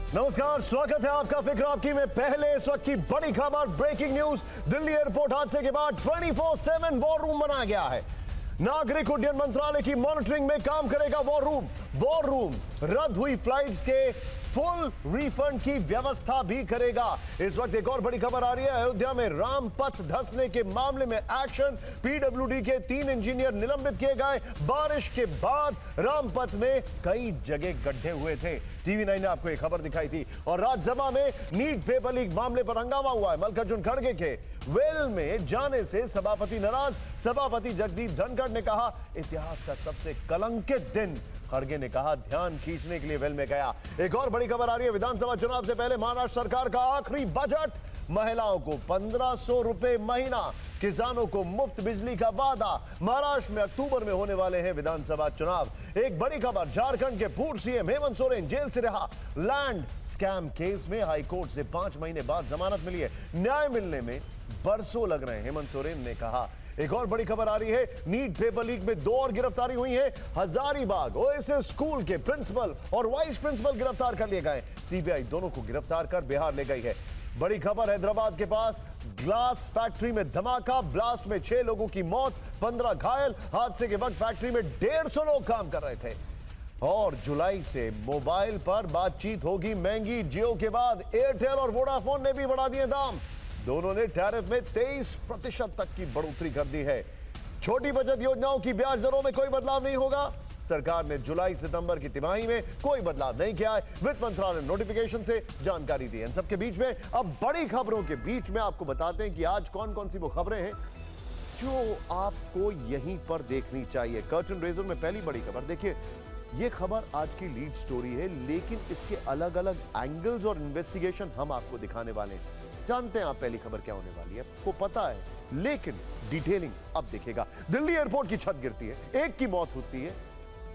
नमस्कार, स्वागत है आपका फिक्र आपकी में। पहले इस वक्त की बड़ी खबर, ब्रेकिंग न्यूज। दिल्ली एयरपोर्ट हादसे के बाद 24/7 वॉर रूम बनाया गया है। नागरिक उड्डयन मंत्रालय की मॉनिटरिंग में काम करेगा वॉर रूम। वॉर रूम रद्द हुई फ्लाइट्स के फुल रिफंड की व्यवस्था भी करेगा। इस वक्त एक और बड़ी खबर आ रही है। अयोध्या में रामपथ धंसने के मामले में एक्शन। पीडब्ल्यूडी के 3 इंजीनियर निलंबित किए गए। बारिश के बाद रामपथ में कई जगह गड्ढे हुए थे। टीवी 9 ने आपको एक खबर दिखाई थी। और राज्यसभा में नीट पेपर लीक मामले पर हंगामा हुआ है। मल्लिकार्जुन खड़गे के वेल में जाने से सभापति नाराज। सभापति जगदीप धनखड़ ने कहा, इतिहास का सबसे कलंकित दिन। खड़गे ने कहा, ध्यान खींचने के लिए वेल में गया। एक और बड़ी खबर आ रही है। विधानसभा चुनाव से पहले महाराष्ट्र सरकार का आखिरी बजट। महिलाओं को 1500 रुपए महीना, किसानों को मुफ्त बिजली का वादा। महाराष्ट्र में अक्टूबर में होने वाले हैं विधानसभा चुनाव। एक बड़ी खबर, झारखंड के पूर्व सीएम हेमंत सोरेन जेल से रहा। लैंड स्कैम केस में हाईकोर्ट से 5 महीने बाद जमानत मिली है। न्याय मिलने में बरसों लग रहे हैं, हेमंत सोरेन ने कहा। एक और बड़ी खबर आ रही है। नीट पेपर लीक में 2 और गिरफ्तारी हुई है। हजारीबाग ओएसएस स्कूल के प्रिंसिपल और वाइस प्रिंसिपल गिरफ्तार कर लिए गए। सीबीआई दोनों को गिरफ्तार कर बिहार ले गई है। बड़ी खबर, हैदराबाद के पास ग्लास फैक्ट्री में धमाका। ब्लास्ट में 6 लोगों की मौत, 15 घायल। हादसे के वक्त फैक्ट्री में 150 लोग काम कर रहे थे। और जुलाई से मोबाइल पर बातचीत होगी महंगी। जियो के बाद एयरटेल और वोडाफोन ने भी बढ़ा दिए दाम। दोनों ने टैरिफ में 23% तक की बढ़ोतरी कर दी है। छोटी बचत योजनाओं की ब्याज दरों में कोई बदलाव नहीं होगा। सरकार ने जुलाई सितंबर की तिमाही में कोई बदलाव नहीं किया है। वित्त मंत्रालय ने नोटिफिकेशन से जानकारी दी है। इन सबके बीच में अब बड़ी खबरों के बीच में आपको बताते हैं कि आज कौन कौन सी वो खबरें हैं जो आपको यहीं पर देखनी चाहिए। कर्टन रेजर में पहली बड़ी खबर देखिए। यह खबर आज की लीड स्टोरी है, लेकिन इसके अलग अलग एंगल्स और इन्वेस्टिगेशन हम आपको दिखाने वाले हैं। जानते हैं आप पहली खबर क्या होने वाली है, आपको पता है, लेकिन डिटेलिंग अब देखेगा। दिल्ली एयरपोर्ट की छत गिरती है, एक की मौत होती है।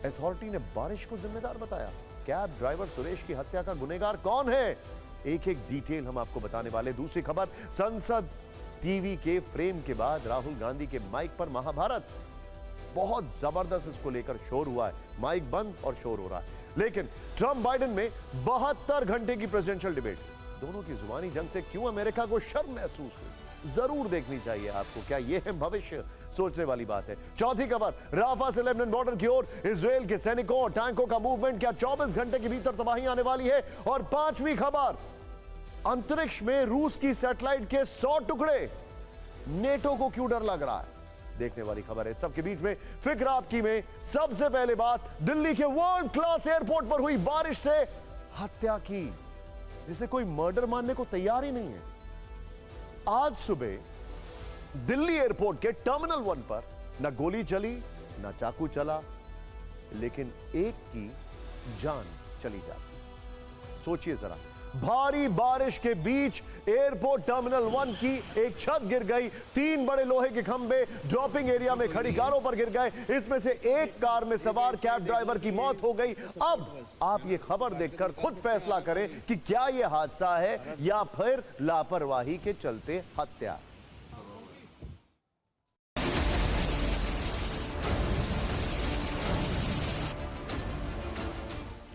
अथॉरिटी ने बारिश को जिम्मेदार बताया। कैब ड्राइवर सुरेश की हत्या का गुनहगार कौन है, एक एक डिटेल हम आपको बताने वाले। दूसरी खबर, संसद टीवी के फ्रेम के बाद राहुल गांधी के माइक पर महाभारत। बहुत जबरदस्त इसको लेकर शोर हुआ है। माइक बंद और शोर हो रहा है। लेकिन ट्रंप बाइडेन में 72 घंटे की प्रेसिडेंशियल डिबेट। दोनों की जुबानी जंग से क्यों अमेरिका को शर्म महसूस हुई, जरूर देखनी चाहिए आपको। क्या यह है भविष्य, सोचने वाली बात है। चौथी खबर, राफा से लेबनान बॉर्डर की ओर इजरायल के सैनिकों और टैंकों का मूवमेंट। क्या 24 घंटे के भीतर तबाही आने वाली है। और 5वीं खबर, अंतरिक्ष में रूस की सैटेलाइट के 100 टुकड़े। नेटो को क्यों डर लग रहा है, देखने वाली खबर है। सबके बीच में फिक्र आपकी में सबसे पहले बात, दिल्ली के वर्ल्ड क्लास एयरपोर्ट पर हुई बारिश से हत्या की, जिसे कोई मर्डर मानने को तैयार ही नहीं है। आज सुबह दिल्ली एयरपोर्ट के टर्मिनल 1 पर ना गोली चली ना चाकू चला, लेकिन एक की जान चली जाती। सोचिए जरा, भारी बारिश के बीच एयरपोर्ट टर्मिनल 1 की एक छत गिर गई। 3 बड़े लोहे के खंभे ड्रॉपिंग एरिया में खड़ी कारों पर गिर गए। इसमें से एक कार में सवार कैब ड्राइवर की मौत हो गई। अब आप ये खबर देखकर खुद फैसला करें कि क्या यह हादसा है या फिर लापरवाही के चलते हत्या।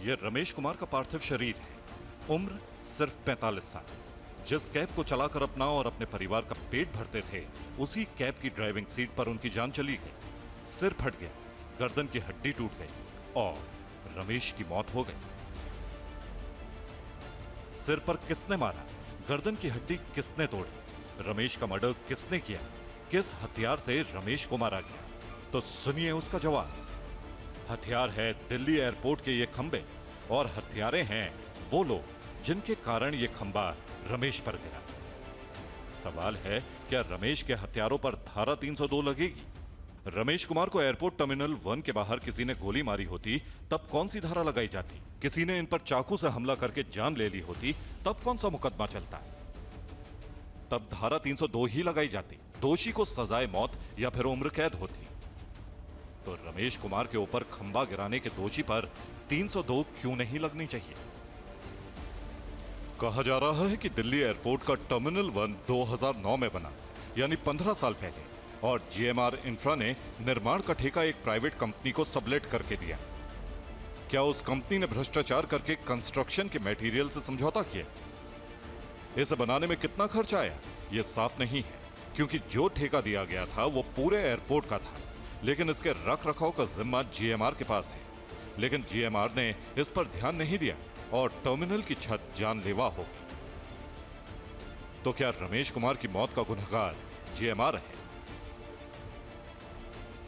यह रमेश कुमार का पार्थिव शरीर है। उम्र सिर्फ 45 साल। जिस कैब को चलाकर अपना और अपने परिवार का पेट भरते थे, उसी कैब की ड्राइविंग सीट पर उनकी जान चली गई। सिर फट गया, गर्दन की हड्डी टूट गई और रमेश की मौत हो गई। सिर पर किसने मारा, गर्दन की हड्डी किसने तोड़ी, रमेश का मर्डर किसने किया, किस हथियार से रमेश को मारा गया, तो सुनिए उसका जवाब। हथियार है दिल्ली एयरपोर्ट के ये खंबे और हथियारे हैं वो लोग जिनके कारण ये खंबा रमेश पर गिरा। सवाल है, क्या रमेश के हथियारों पर धारा 302 लगेगी? रमेश कुमार को एयरपोर्ट टर्मिनल 1 के बाहर किसी ने गोली मारी होती तब कौन सी धारा लगाई जाती? किसी ने इन पर चाकू से हमला करके जान ले ली होती तब कौन सा मुकदमा चलता? तब धारा 302 ही लगाई जाती। दोषी को सजाए मौत या फिर उम्र कैद होती। तो रमेश कुमार के ऊपर खंबा गिराने के दोषी पर 302 क्यों नहीं लगनी चाहिए? कहा जा रहा है कि दिल्ली एयरपोर्ट का टर्मिनल 1 2009 में बना, यानी 15 साल पहले, और जीएमआर इंफ्रा ने निर्माण का ठेका एक प्राइवेट कंपनी को सबलेट करके दिया। क्या उस कंपनी ने भ्रष्टाचार करके कंस्ट्रक्शन के मटेरियल से समझौता किया? इसे बनाने में कितना खर्च आया यह साफ नहीं है, क्योंकि जो ठेका दिया गया था वो पूरे एयरपोर्ट का था, लेकिन इसके रख रखाव का जिम्मा जीएमआर के पास है। लेकिन जीएमआर ने इस पर ध्यान नहीं दिया और टर्मिनल की छत जानलेवा हो गई। तो क्या रमेश कुमार की मौत का गुनहगार जीएमआर है?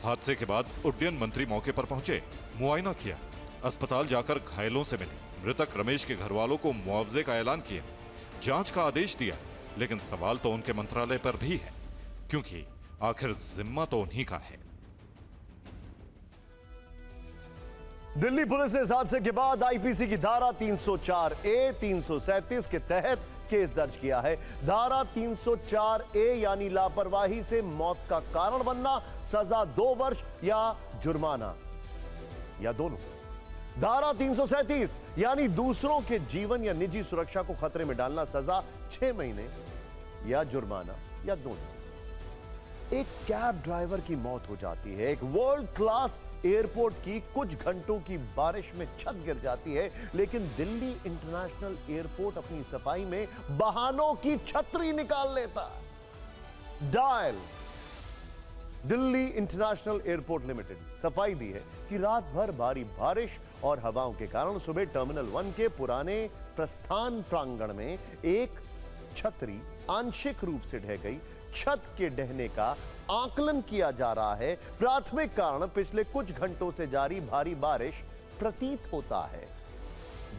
हादसे के बाद उड्डयन मंत्री मौके पर पहुंचे, मुआयना किया, अस्पताल जाकर घायलों से मिले, मृतक रमेश के घर वालों को मुआवजे का ऐलान किया, जांच का आदेश दिया। लेकिन सवाल तो उनके मंत्रालय पर भी है, क्योंकि आखिर जिम्मा तो उन्हीं का है। दिल्ली पुलिस ने इस हादसे के बाद आईपीसी की धारा 304A, 337 के तहत केस दर्ज किया है। धारा 304A यानी लापरवाही से मौत का कारण बनना, सजा 2 वर्ष या जुर्माना या दोनों। धारा 337 यानी दूसरों के जीवन या निजी सुरक्षा को खतरे में डालना, सजा 6 महीने या जुर्माना या दोनों। एक कैब ड्राइवर की मौत हो जाती है, एक वर्ल्ड क्लास एयरपोर्ट की कुछ घंटों की बारिश में छत गिर जाती है, लेकिन दिल्ली इंटरनेशनल एयरपोर्ट अपनी सफाई में बहानों की छतरी निकाल लेता। Dial Delhi international airport limited सफाई दी है कि रात भर भारी बारिश और हवाओं के कारण सुबह टर्मिनल 1 के पुराने प्रस्थान प्रांगण में एक छतरी आंशिक रूप से ढह गई। छत के ढहने का आकलन किया जा रहा है। प्राथमिक कारण पिछले कुछ घंटों से जारी भारी बारिश प्रतीत होता है।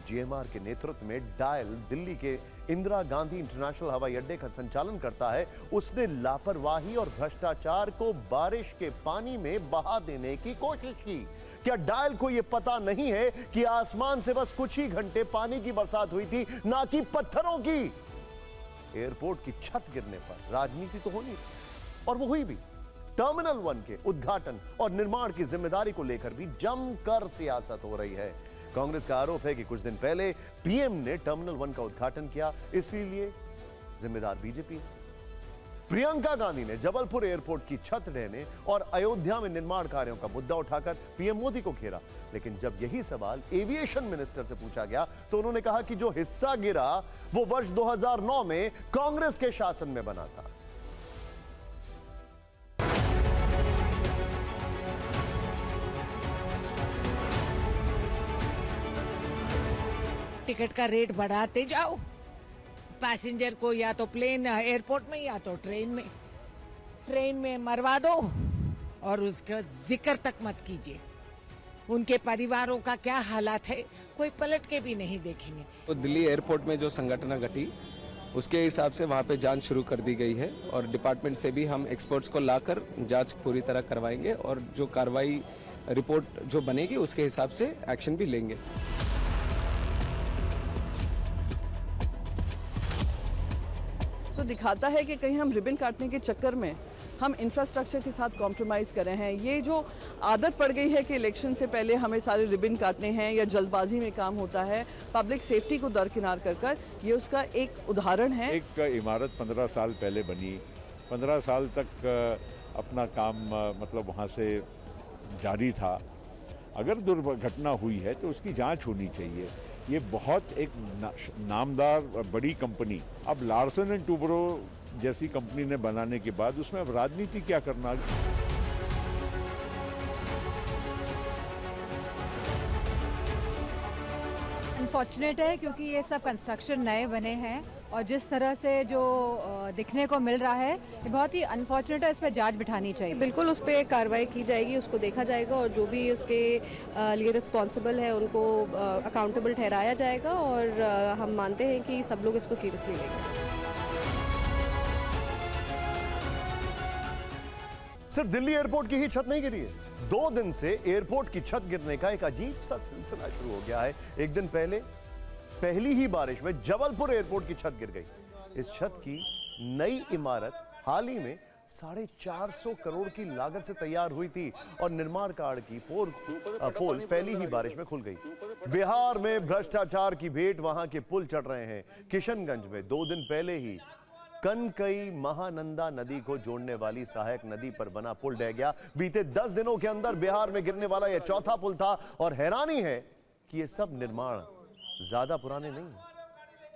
जीएमआर के नेतृत्व में डायल दिल्ली के इंदिरा गांधी इंटरनेशनल हवाई अड्डे का संचालन करता है। उसने लापरवाही और भ्रष्टाचार को बारिश के पानी में बहा देने की कोशिश की। क्या डायल को यह पता नहीं है कि आसमान से बस कुछ ही घंटे पानी की बरसात हुई थी, ना कि पत्थरों की? एयरपोर्ट की छत गिरने पर राजनीति तो होनी और वो हुई भी। टर्मिनल 1 के उद्घाटन और निर्माण की जिम्मेदारी को लेकर भी जमकर सियासत हो रही है। कांग्रेस का आरोप है कि कुछ दिन पहले पीएम ने टर्मिनल 1 का उद्घाटन किया, इसीलिए जिम्मेदार बीजेपी है। प्रियंका गांधी ने जबलपुर एयरपोर्ट की छत ढहने और अयोध्या में निर्माण कार्यों का मुद्दा उठाकर पीएम मोदी को घेरा, लेकिन जब यही सवाल एविएशन मिनिस्टर से पूछा गया तो उन्होंने कहा कि जो हिस्सा गिरा वो वर्ष 2009 में कांग्रेस के शासन में बना था। टिकट का रेट बढ़ाते जाओ, पैसेंजर को या तो प्लेन एयरपोर्ट में या तो ट्रेन में मरवा दो और उसका जिक्र तक मत कीजिए। उनके परिवारों का क्या हालात है कोई पलट के भी नहीं देखेंगे। तो दिल्ली एयरपोर्ट में जो संगठना घटी उसके हिसाब से वहाँ पे जांच शुरू कर दी गई है और डिपार्टमेंट से भी हम एक्सपर्ट्स को लाकर जांच पूरी तरह करवाएंगे और जो कार्रवाई रिपोर्ट जो बनेगी उसके हिसाब से एक्शन भी लेंगे। तो दिखाता है कि कहीं हम रिबन काटने के चक्कर में हम इंफ्रास्ट्रक्चर के साथ कॉम्प्रोमाइज़ कर रहे हैं। ये जो आदत पड़ गई है कि इलेक्शन से पहले हमें सारे रिबन काटने हैं या जल्दबाजी में काम होता है, पब्लिक सेफ्टी को दरकिनार कर ये उसका एक उदाहरण है। एक इमारत 15 साल पहले बनी, 15 साल तक अपना काम मतलब वहाँ से जारी था। अगर दुर्घटना हुई है तो उसकी जांच होनी चाहिए। ये बहुत एक नामदार बड़ी कंपनी, अब लार्सन एंड टूब्रो जैसी कंपनी ने बनाने के बाद उसमें अब राजनीति क्या करना। अनफॉर्चुनेट है क्योंकि ये सब कंस्ट्रक्शन नए बने हैं और जिस तरह से जो दिखने को मिल रहा है ये बहुत ही अनफॉर्चुनेट है। इस पर जांच बिठानी चाहिए। बिल्कुल उस पर कार्रवाई की जाएगी, उसको देखा जाएगा और जो भी उसके लिए रिस्पॉन्सिबल है उनको अकाउंटेबल ठहराया जाएगा और हम मानते हैं कि सब लोग इसको सीरियसली लेंगे। सिर्फ दिल्ली एयरपोर्ट की ही छत नहीं गिरी है, 2 दिन से एयरपोर्ट की छत गिरने का एक अजीब सा सिलसिला शुरू हो गया है। एक दिन पहले पहली ही बारिश में जबलपुर एयरपोर्ट की छत गिर गई। इस छत की नई इमारत हाल ही में 450 करोड़ की लागत से तैयार हुई थी और निर्माण कार्य की पोल पहली ही बारिश में खुल गई। बिहार में भ्रष्टाचार की भेंट वहां के पुल चढ़ रहे हैं। किशनगंज में 2 दिन पहले ही कनकई महानंदा नदी को जोड़ने वाली सहायक नदी पर बना पुल ढह गया। बीते 10 दिनों के अंदर बिहार में गिरने वाला यह चौथा पुल था और हैरानी है कि ये सब निर्माण ज्यादा पुराने नहीं हैं।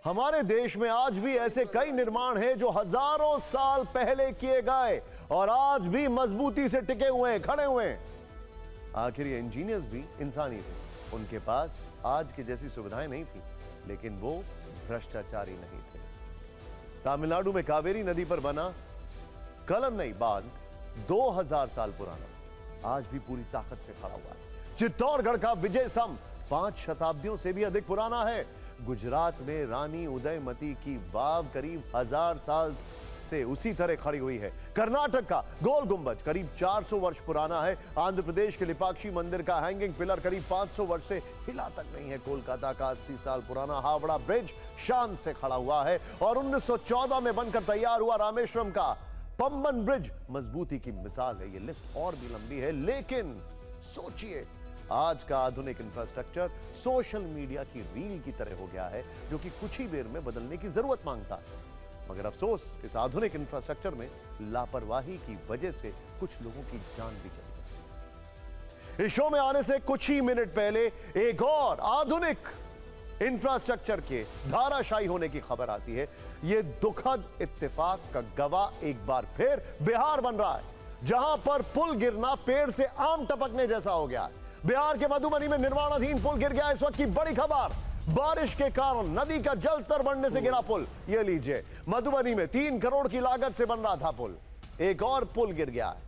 हमारे देश में आज भी ऐसे कई निर्माण हैं जो हजारों साल पहले किए गए और आज भी मजबूती से टिके हुए हैं, खड़े हुए हैं। आखिर ये इंजीनियर्स भी इंसानी थे, उनके पास आज की जैसी सुविधाएं नहीं थी, लेकिन वो भ्रष्टाचारी नहीं थे। तमिलनाडु में कावेरी नदी पर बना कलन्नई बांध 2000 साल पुराना आज भी पूरी ताकत से खड़ा हुआ है। चित्तौड़गढ़ का विजय स्तंभ 5 शताब्दियों से भी अधिक पुराना है। गुजरात में रानी उदयमती की वाव करीब 1000 साल से उसी तरह खड़ी हुई है। कर्नाटक का गोल गुंबज करीब 400 वर्ष पुराना है। आंध्र प्रदेश के लिपाक्षी मंदिर का हैंगिंग पिलर करीब 500 वर्ष से हिला तक नहीं है। कोलकाता का 80 साल पुराना हावड़ा ब्रिज शान से खड़ा हुआ है और 1914 में बनकर तैयार हुआ रामेश्वरम का पंबन ब्रिज मजबूती की मिसाल है। ये लिस्ट और भी लंबी है, लेकिन सोचिए आज का आधुनिक इंफ्रास्ट्रक्चर सोशल मीडिया की रील की तरह हो गया है, जो कि कुछ ही देर में बदलने की जरूरत मांगता है। मगर अफसोस, इस आधुनिक इंफ्रास्ट्रक्चर में लापरवाही की वजह से कुछ लोगों की जान भी चली गई। इस शो में आने से कुछ ही मिनट पहले एक और आधुनिक इंफ्रास्ट्रक्चर के धाराशायी होने की खबर आती है। यह दुखद इत्तेफाक का गवाह एक बार फिर बिहार बन रहा है, जहां पर पुल गिरना पेड़ से आम टपकने जैसा हो गया है। बिहार के मधुबनी में निर्माणाधीन पुल गिर गया। इस वक्त की बड़ी खबर, बारिश के कारण नदी का जल स्तर बढ़ने से गिरा पुल। यह लीजिए, मधुबनी में 3 करोड़ की लागत से बन रहा था पुल, एक और पुल गिर गया है।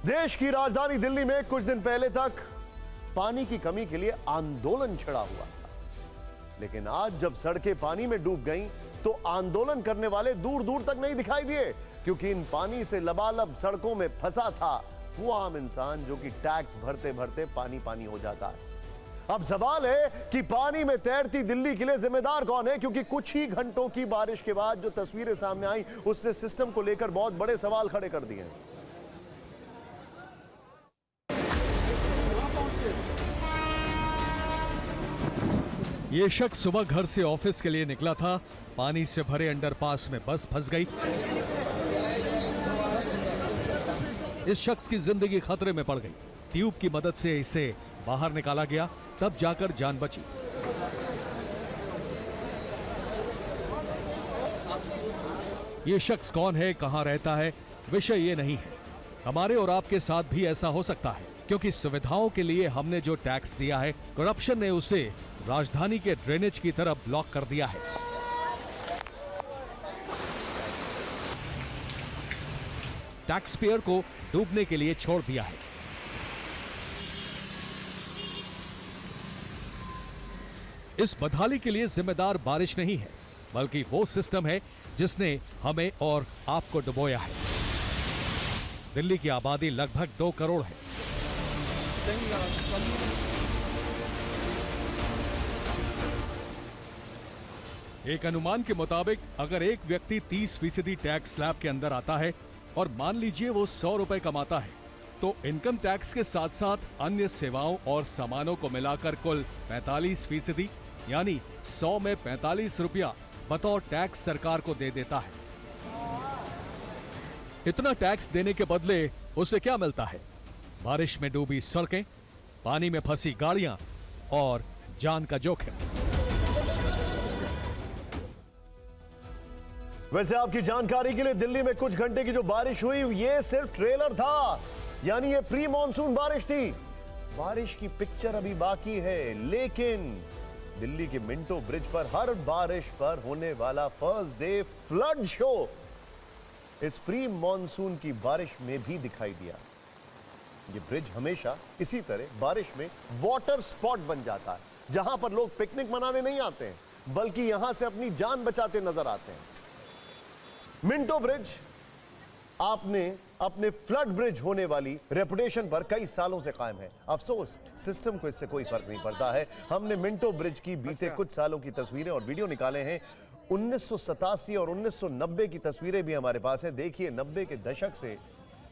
देश की राजधानी दिल्ली में कुछ दिन पहले तक पानी की कमी के लिए आंदोलन छिड़ा हुआ था, लेकिन आज जब सड़कें पानी में डूब गईं, तो आंदोलन करने वाले दूर दूर तक नहीं दिखाई दिए, क्योंकि इन पानी से लबालब सड़कों में फंसा था वो आम इंसान, जो कि टैक्स भरते भरते पानी पानी हो जाता है। अब सवाल है कि पानी में तैरती दिल्ली के लिए जिम्मेदार कौन है, क्योंकि कुछ ही घंटों की बारिश के बाद जो तस्वीरें सामने आई, उसने सिस्टम को लेकर बहुत बड़े सवाल खड़े कर दिए हैं। ये शख्स सुबह घर से ऑफिस के लिए निकला था, पानी से भरे अंडरपास में बस फंस गई। इस शख्स की जिंदगी खतरे में पड़ गई। ट्यूब की मदद से इसे बाहर निकाला गया, तब जाकर जान बची। ये शख्स कौन है, कहां रहता है, विषय ये नहीं है। हमारे और आपके साथ भी ऐसा हो सकता है, क्योंकि सुविधाओं के लिए हमने जो टैक्स दिया है, करप्शन ने उसे राजधानी के ड्रेनेज की तरफ ब्लॉक कर दिया है। टैक्स पेयर को डूबने के लिए छोड़ दिया है। इस बदहाली के लिए जिम्मेदार बारिश नहीं है, बल्कि वो सिस्टम है जिसने हमें और आपको डुबोया है। दिल्ली की आबादी लगभग 2 करोड़ है। एक अनुमान के मुताबिक अगर एक व्यक्ति 30% टैक्स स्लैब के अंदर आता है और मान लीजिए वो 100 रुपए कमाता है, तो इनकम टैक्स के साथ साथ अन्य सेवाओं और सामानों को मिलाकर कुल 45%, यानी 100 में 45 रुपया बतौर टैक्स सरकार को दे देता है। इतना टैक्स देने के बदले उसे क्या मिलता है? बारिश में डूबी सड़कें, पानी में फंसी गाड़ियां और जान का जोखिम। वैसे आपकी जानकारी के लिए, दिल्ली में कुछ घंटे की जो बारिश हुई, ये सिर्फ ट्रेलर था, यानी ये प्री मॉनसून बारिश थी। बारिश की पिक्चर अभी बाकी है, लेकिन दिल्ली के मिंटो ब्रिज पर हर बारिश पर होने वाला फर्स्ट डे फ्लड शो इस प्री मॉनसून की बारिश में भी दिखाई दिया। ये ब्रिज हमेशा इसी तरह बारिश में वाटर स्पॉट बन जाता है, जहां पर लोग पिकनिक मनाने नहीं आते हैं, बल्कि यहां से अपनी जान बचाते नजर आते हैं। मिंटो ब्रिज आपने अपने फ्लड ब्रिज होने वाली रेपुटेशन पर कई सालों से कायम है। अफसोस, सिस्टम को इससे कोई फर्क नहीं पड़ता है। हमने मिंटो ब्रिज की बीते कुछ सालों की तस्वीरें और वीडियो निकाले हैं। 1987 और 1990 की तस्वीरें भी हमारे पास हैं। देखिए, 90 के दशक से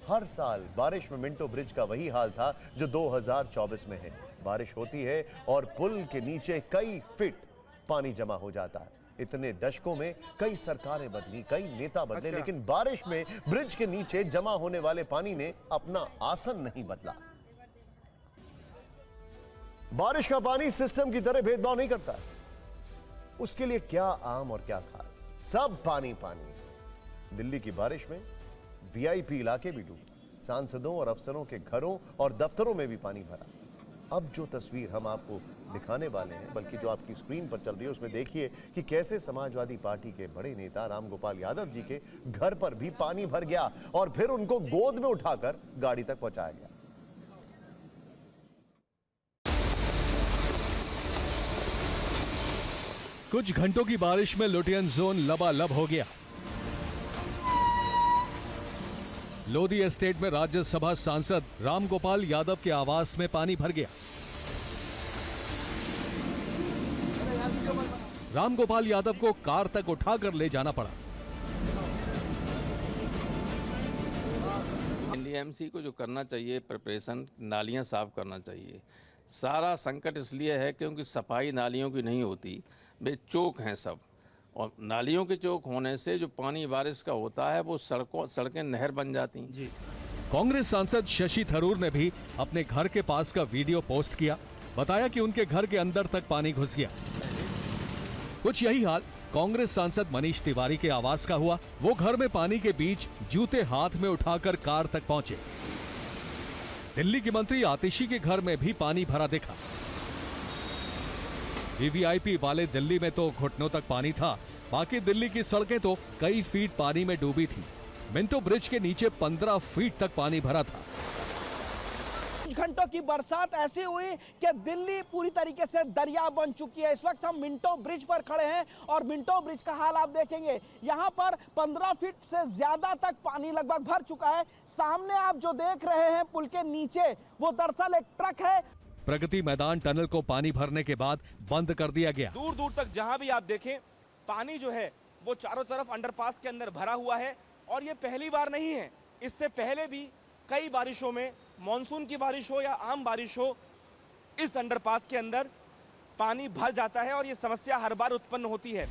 हर साल बारिश में मिंटो ब्रिज का वही हाल था जो 2024 में है। बारिश होती है और पुल के नीचे कई फीट पानी जमा हो जाता है। इतने दशकों में कई सरकारें बदली, कई नेता बदले, लेकिन बारिश में ब्रिज के नीचे जमा होने वाले पानी ने अपना आसन नहीं बदला। बारिश का पानी सिस्टम की तरह भेदभाव नहीं करता। उसके लिए क्या आम और क्या खास, सब पानी पानी। दिल्ली की बारिश में वीआईपी इलाके भी डूबे, सांसदों और अफसरों के घरों और दफ्तरों में भी पानी भरा। अब जो तस्वीर हम आपको दिखाने वाले हैं, बल्कि जो आपकी स्क्रीन पर चल रही है, उसमें देखिए कि कैसे समाजवादी पार्टी के बड़े नेता रामगोपाल यादव जी के घर पर भी पानी भर गया और फिर उनको गोद में उठाकर गाड़ी तक पहुंचाया गया। कुछ घंटों की बारिश में लुटियन जोन लबालब हो गया। लोधी एस्टेट में राज्यसभा सांसद रामगोपाल यादव के आवास में पानी भर गया। रामगोपाल यादव को कार तक उठाकर ले जाना पड़ा। एनडीएमसी को जो करना चाहिए प्रिपरेशन, नालियां साफ करना चाहिए। सारा संकट इसलिए है क्योंकि सफाई नालियों की नहीं होती, वे चौक हैं सब, और नालियों के चौक होने से जो पानी बारिश का होता है वो सड़कें नहर बन जाती हैं। जी। कांग्रेस सांसद शशि थरूर ने भी अपने घर के पास का वीडियो पोस्ट किया। बताया कि उनके घर के अंदर तक पानी घुस गया। कुछ यही हाल कांग्रेस सांसद मनीष तिवारी के आवास का हुआ। वो घर में पानी के बीच जूते हाथ में उठाकर कार तक पहुंचे। दिल्ली की मंत्री आतिशी के घर में भी पानी भरा दिखा। वीवीआईपी वाले दिल्ली में तो घुटनों तक पानी था, बाकी दिल्ली की सड़कें तो कई फीट पानी में डूबी थी। मिंटो ब्रिज के नीचे 15 फीट तक पानी भरा था। घंटों की बरसात ऐसी हुई कि दिल्ली पूरी तरीके से दरिया बन चुकी है। इस वक्त हम मिंटो ब्रिज पर खड़े हैं और मिंटो ब्रिज का हाल आप देखेंगे। यहाँ पर 15 फीट से ज्यादा तक पानी लगभग भर चुका है। सामने आप जो देख रहे हैं पुल के नीचे, वो दरअसल एक ट्रक है। प्रगति मैदान टनल को पानी भरने के बाद बंद कर दिया गया। दूर दूर तक जहां भी आप देखें, पानी जो है वो चारों तरफ अंडरपास के अंदर भरा हुआ है। और ये पहली बार नहीं है, इससे पहले भी कई बारिशों में, मॉनसून की बारिश हो या आम बारिश हो, इस अंडरपास के अंदर पानी भर जाता है और ये समस्या हर बार उत्पन्न होती है।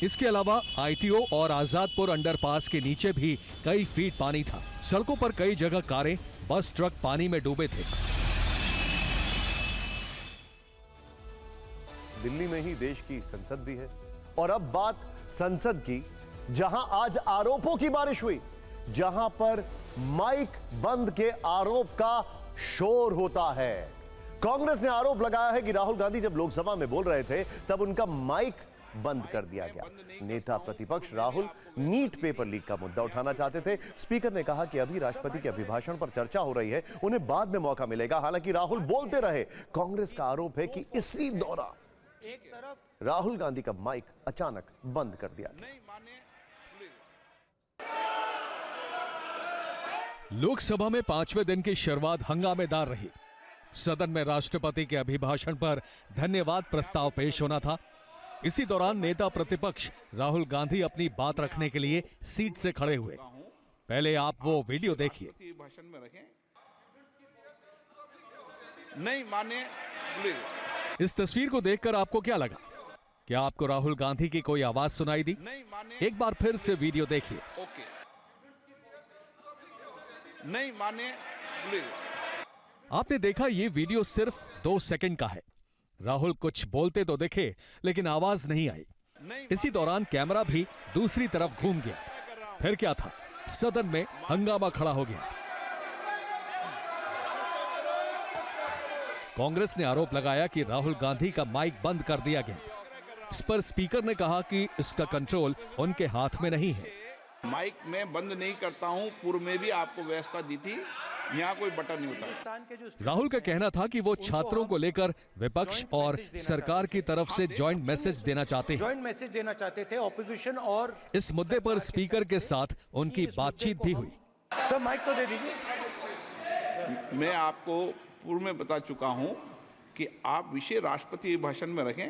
इसके अलावा आईटीओ और आजादपुर अंडरपास के नीचे भी कई फीट पानी था। सड़कों पर कई जगह कारें, बस, ट्रक पानी में डूबे थे। दिल्ली में ही देश की संसद भी है। और अब बात संसद की, जहां आज आरोपों की बारिश हुई, जहां पर माइक बंद के आरोप का शोर होता है। कांग्रेस ने आरोप लगाया है कि राहुल गांधी जब लोकसभा में बोल रहे थे तब उनका माइक बंद कर दिया गया। नेता प्रतिपक्ष राहुल नीट पेपर लीक का मुद्दा उठाना चाहते थे। स्पीकर ने कहा कि अभी राष्ट्रपति के अभिभाषण पर चर्चा हो रही है, उन्हें बाद में मौका मिलेगा। हालांकि राहुल बोलते रहे। कांग्रेस का आरोप है कि इसी दौरान राहुल गांधी का माइक अचानक बंद कर दिया गया। लोकसभा में 5वें दिन की शुरुआत हंगामेदार रही। सदन में राष्ट्रपति के अभिभाषण पर धन्यवाद प्रस्ताव पेश होना था। इसी दौरान नेता प्रतिपक्ष राहुल गांधी अपनी बात रखने के लिए सीट से खड़े हुए। पहले आप वो वीडियो देखिए। भाषण में रखें। नहीं माने। इस तस्वीर को देखकर आपको क्या लगा? क्या आपको राहुल गांधी की कोई आवाज सुनाई दी? एक बार फिर से वीडियो देखिए। ओके। नहीं माने। आपने देखा, ये वीडियो सिर्फ 2 सेकंड का है। राहुल कुछ बोलते तो दिखे, लेकिन आवाज नहीं आई। इसी दौरान कैमरा भी दूसरी तरफ घूम गया। फिर क्या था? सदन में हंगामा खड़ा हो गया। कांग्रेस ने आरोप लगाया कि राहुल गांधी का माइक बंद कर दिया गया। इस पर स्पीकर ने कहा कि इसका कंट्रोल उनके हाथ में नहीं है। माइक मैं बंद नहीं करता हूं, पूर्व में भी आपको व्यवस्था दी थी, यहाँ कोई बटन नहीं होता। राहुल का कहना था कि वो छात्रों को लेकर विपक्ष और सरकार की तरफ से जॉइंट मैसेज देना चाहते थे। ऑपोजिशन और इस मुद्दे पर स्पीकर के साथ उनकी बातचीत भी हुई। सर माइक तो दे दीजिए। मैं आपको पूर्व में बता चुका हूं कि आप विषय राष्ट्रपति भाषण में रखें।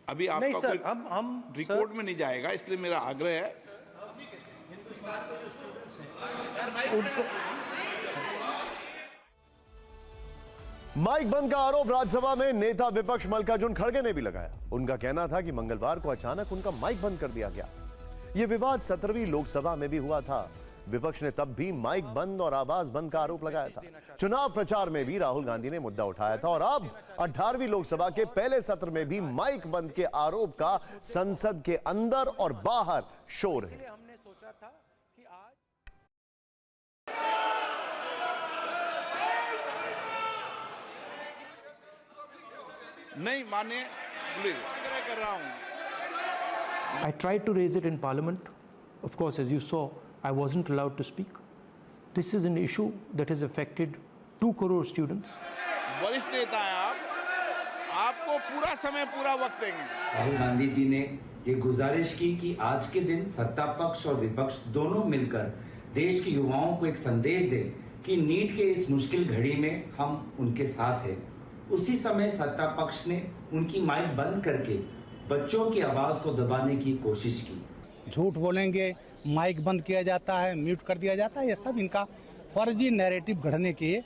अभी आपका नहीं सर, हम रिकॉर्ड में नहीं जाएगा, इसलिए मेरा आग्रह है। माइक बंद का आरोप राज्यसभा में नेता विपक्ष मल्लिकार्जुन खड़गे ने भी लगाया। उनका कहना था कि मंगलवार को अचानक उनका माइक बंद कर दिया गया। यह विवाद 17वीं लोकसभा में भी हुआ था। विपक्ष ने तब भी माइक बंद और आवाज बंद का आरोप लगाया था। चुनाव प्रचार में भी राहुल गांधी ने मुद्दा उठाया था और अब 18वीं लोकसभा के पहले सत्र में भी माइक बंद के आरोप का संसद के अंदर और बाहर शोर है। हमने सोचा था कि आज नहीं माने, प्लीज आग्रह कर रहा हूं। I tried to raise it in Parliament. Of course, as you saw, I wasn't allowed to speak. This is an issue that has affected 2 crore students. वरिष्ठ नेता हैं आप, आपको पूरा समय पूरा वक्त देंगे। राहुल गांधी जी ने ये गुजारिश की कि आज के दिन सत्ता पक्ष और विपक्ष दोनों मिलकर देश के युवाओं को एक संदेश दें कि नीट के इस मुश्किल घड़ी में हम उनके साथ हैं। उसी समय सत्ता पक्ष ने उनकी माइक बंद करके बच्चों की आवाज को दबाने की कोशिश की। झूठ बोलेंगे, माइक बंद किया जाता है, म्यूट कर दिया जाता है, ये सब इनका फर्जी नैरेटिव गढ़ने के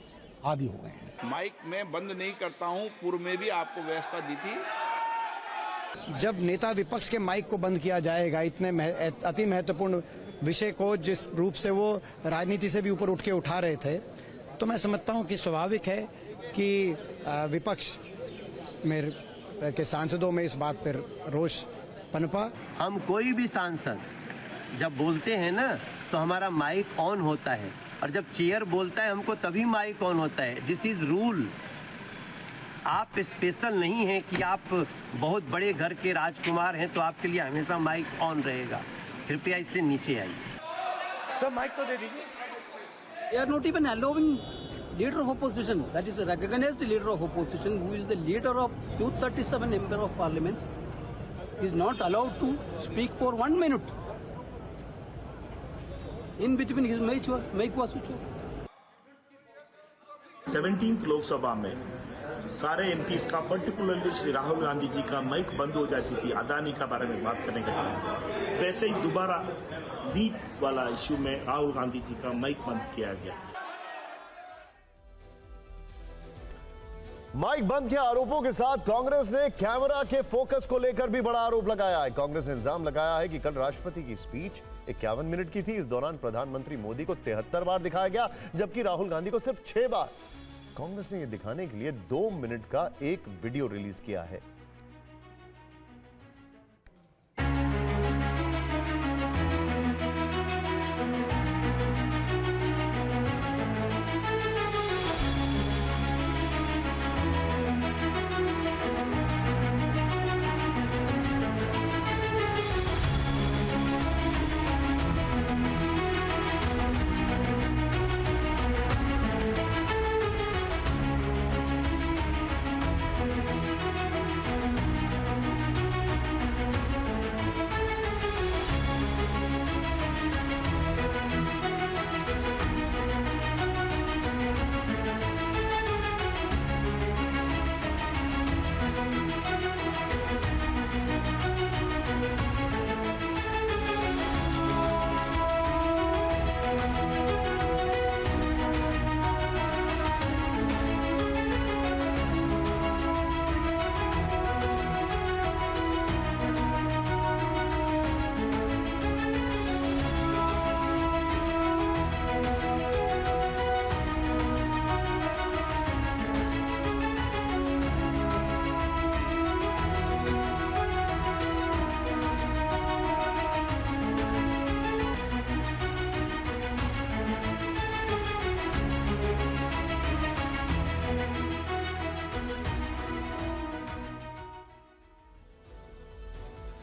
आदी हो गए हैं। माइक में बंद नहीं करता हूं, पूर्व में भी आपको व्यवस्था दी थी। जब नेता विपक्ष के माइक को बंद किया जाएगा, इतने अति महत्वपूर्ण विषय को जिस रूप से वो राजनीति से भी ऊपर उठ के उठा रहे थे, तो मैं समझता हूं कि स्वाभाविक है कि विपक्ष में के सांसदों में इस बात पर रोष पनपा। हम कोई भी सांसद जब बोलते हैं ना तो हमारा माइक ऑन होता है, और जब चेयर बोलता है हमको तभी माइक ऑन होता है। This is rule. आप स्पेशल नहीं हैं कि आप बहुत बड़े घर के राजकुमार हैं तो आपके लिए हमेशा माइक ऑन रहेगा। कृपया इससे नीचे आइए। सब माइक तो दे दीजिए। They are not even allowing leader of opposition, that is a recognized leader of opposition, who is the leader of 237 member of parliament, is not allowed to speak for 1 minute. In between his mic was switched off. 17th Lok Sabha में सारे MPs का, particularly Shri Rahul Gandhi ji का mic बंद हो जाती थी अदानी का बारे में बात करने का टाइम। वैसे ही दोबारा नीट वाला इश्यू में राहुल गांधी जी का माइक बंद किया गया। माइक बंद के आरोपों के साथ कांग्रेस ने कैमरा के फोकस को लेकर भी बड़ा आरोप लगाया है। कांग्रेस ने इल्जाम लगाया है कि कल राष्ट्रपति की स्पीच 51 मिनट की थी। इस दौरान प्रधानमंत्री मोदी को 73 बार दिखाया गया, जबकि राहुल गांधी को सिर्फ 6 बार। कांग्रेस ने यह दिखाने के लिए 2 मिनट का एक वीडियो रिलीज किया है।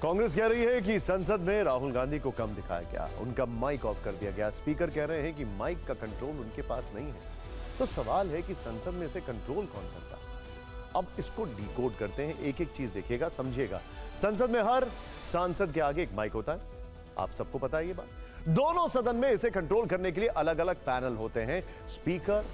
कांग्रेस कह रही है कि संसद में राहुल गांधी को कम दिखाया गया, उनका माइक ऑफ कर दिया गया। स्पीकर कह रहे हैं कि माइक का कंट्रोल उनके पास नहीं है। तो सवाल है कि संसद में इसे कंट्रोल कौन करता है? अब इसको डिकोड करते हैं। एक एक चीज देखिएगा, समझिएगा। संसद में हर सांसद के आगे एक माइक होता है, आप सबको पता है ये बात। दोनों सदन में इसे कंट्रोल करने के लिए अलग अलग पैनल होते हैं। स्पीकर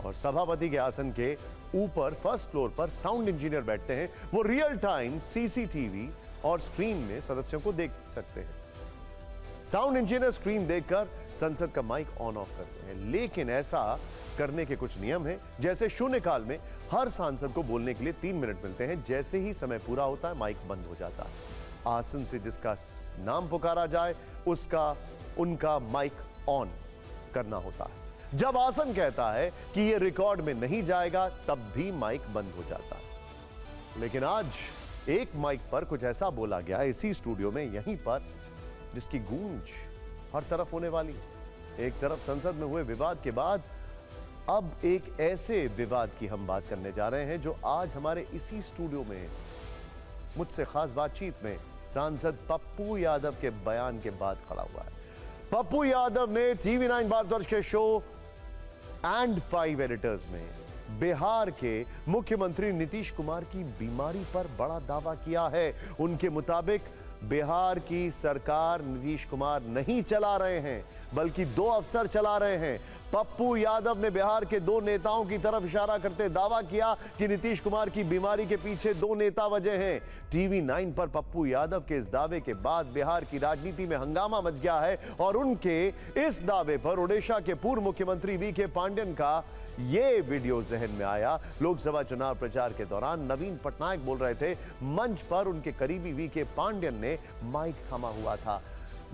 और सभापति के आसन के ऊपर फर्स्ट फ्लोर पर साउंड इंजीनियर बैठते हैं। वो रियल टाइम सीसीटीवी और स्क्रीन में सदस्यों को देख सकते हैं। साउंड इंजीनियर स्क्रीन देखकर संसद का माइक ऑन ऑफ करते हैं, लेकिन ऐसा करने के कुछ नियम हैं। जैसे शून्यकाल में हर सांसद को बोलने के लिए 3 मिनट मिलते हैं। जैसे ही समय पूरा होता है माइक बंद हो जाता है। आसन से जिसका नाम पुकारा जाए उनका माइक ऑन करना होता है। जब आसन कहता है कि यह रिकॉर्ड में नहीं जाएगा तब भी माइक बंद हो जाता है। लेकिन आज एक माइक पर कुछ ऐसा बोला गया इसी स्टूडियो में, यहीं पर, जिसकी गूंज हर तरफ होने वाली है। एक तरफ संसद में हुए विवाद के बाद अब एक ऐसे विवाद की हम बात करने जा रहे हैं जो आज हमारे इसी स्टूडियो में मुझसे खास बातचीत में सांसद पप्पू यादव के बयान के बाद खड़ा हुआ है। पप्पू यादव ने टीवी 9 भारतवर्ष के शो एंड 5 एडिटर्स में बिहार के मुख्यमंत्री नीतीश कुमार की बीमारी पर बड़ा दावा किया है। उनके मुताबिक बिहार की सरकार नीतीश कुमार नहीं चला रहे हैं बल्कि 2 अफसर चला रहे हैं। पप्पू यादव ने बिहार के 2 नेताओं की तरफ इशारा करते दावा किया कि नीतीश कुमार की बीमारी के पीछे 2 नेता वजह हैं। टीवी 9 पर पप्पू यादव के इस दावे के बाद बिहार की राजनीति में हंगामा मच गया है और उनके इस दावे पर ओडिशा के पूर्व मुख्यमंत्री वीके पांड्यन का ये वीडियो जहन में आया। लोकसभा चुनाव प्रचार के दौरान नवीन पटनायक बोल रहे थे, मंच पर उनके करीबी वीके पांड्यन ने माइक थामा हुआ था।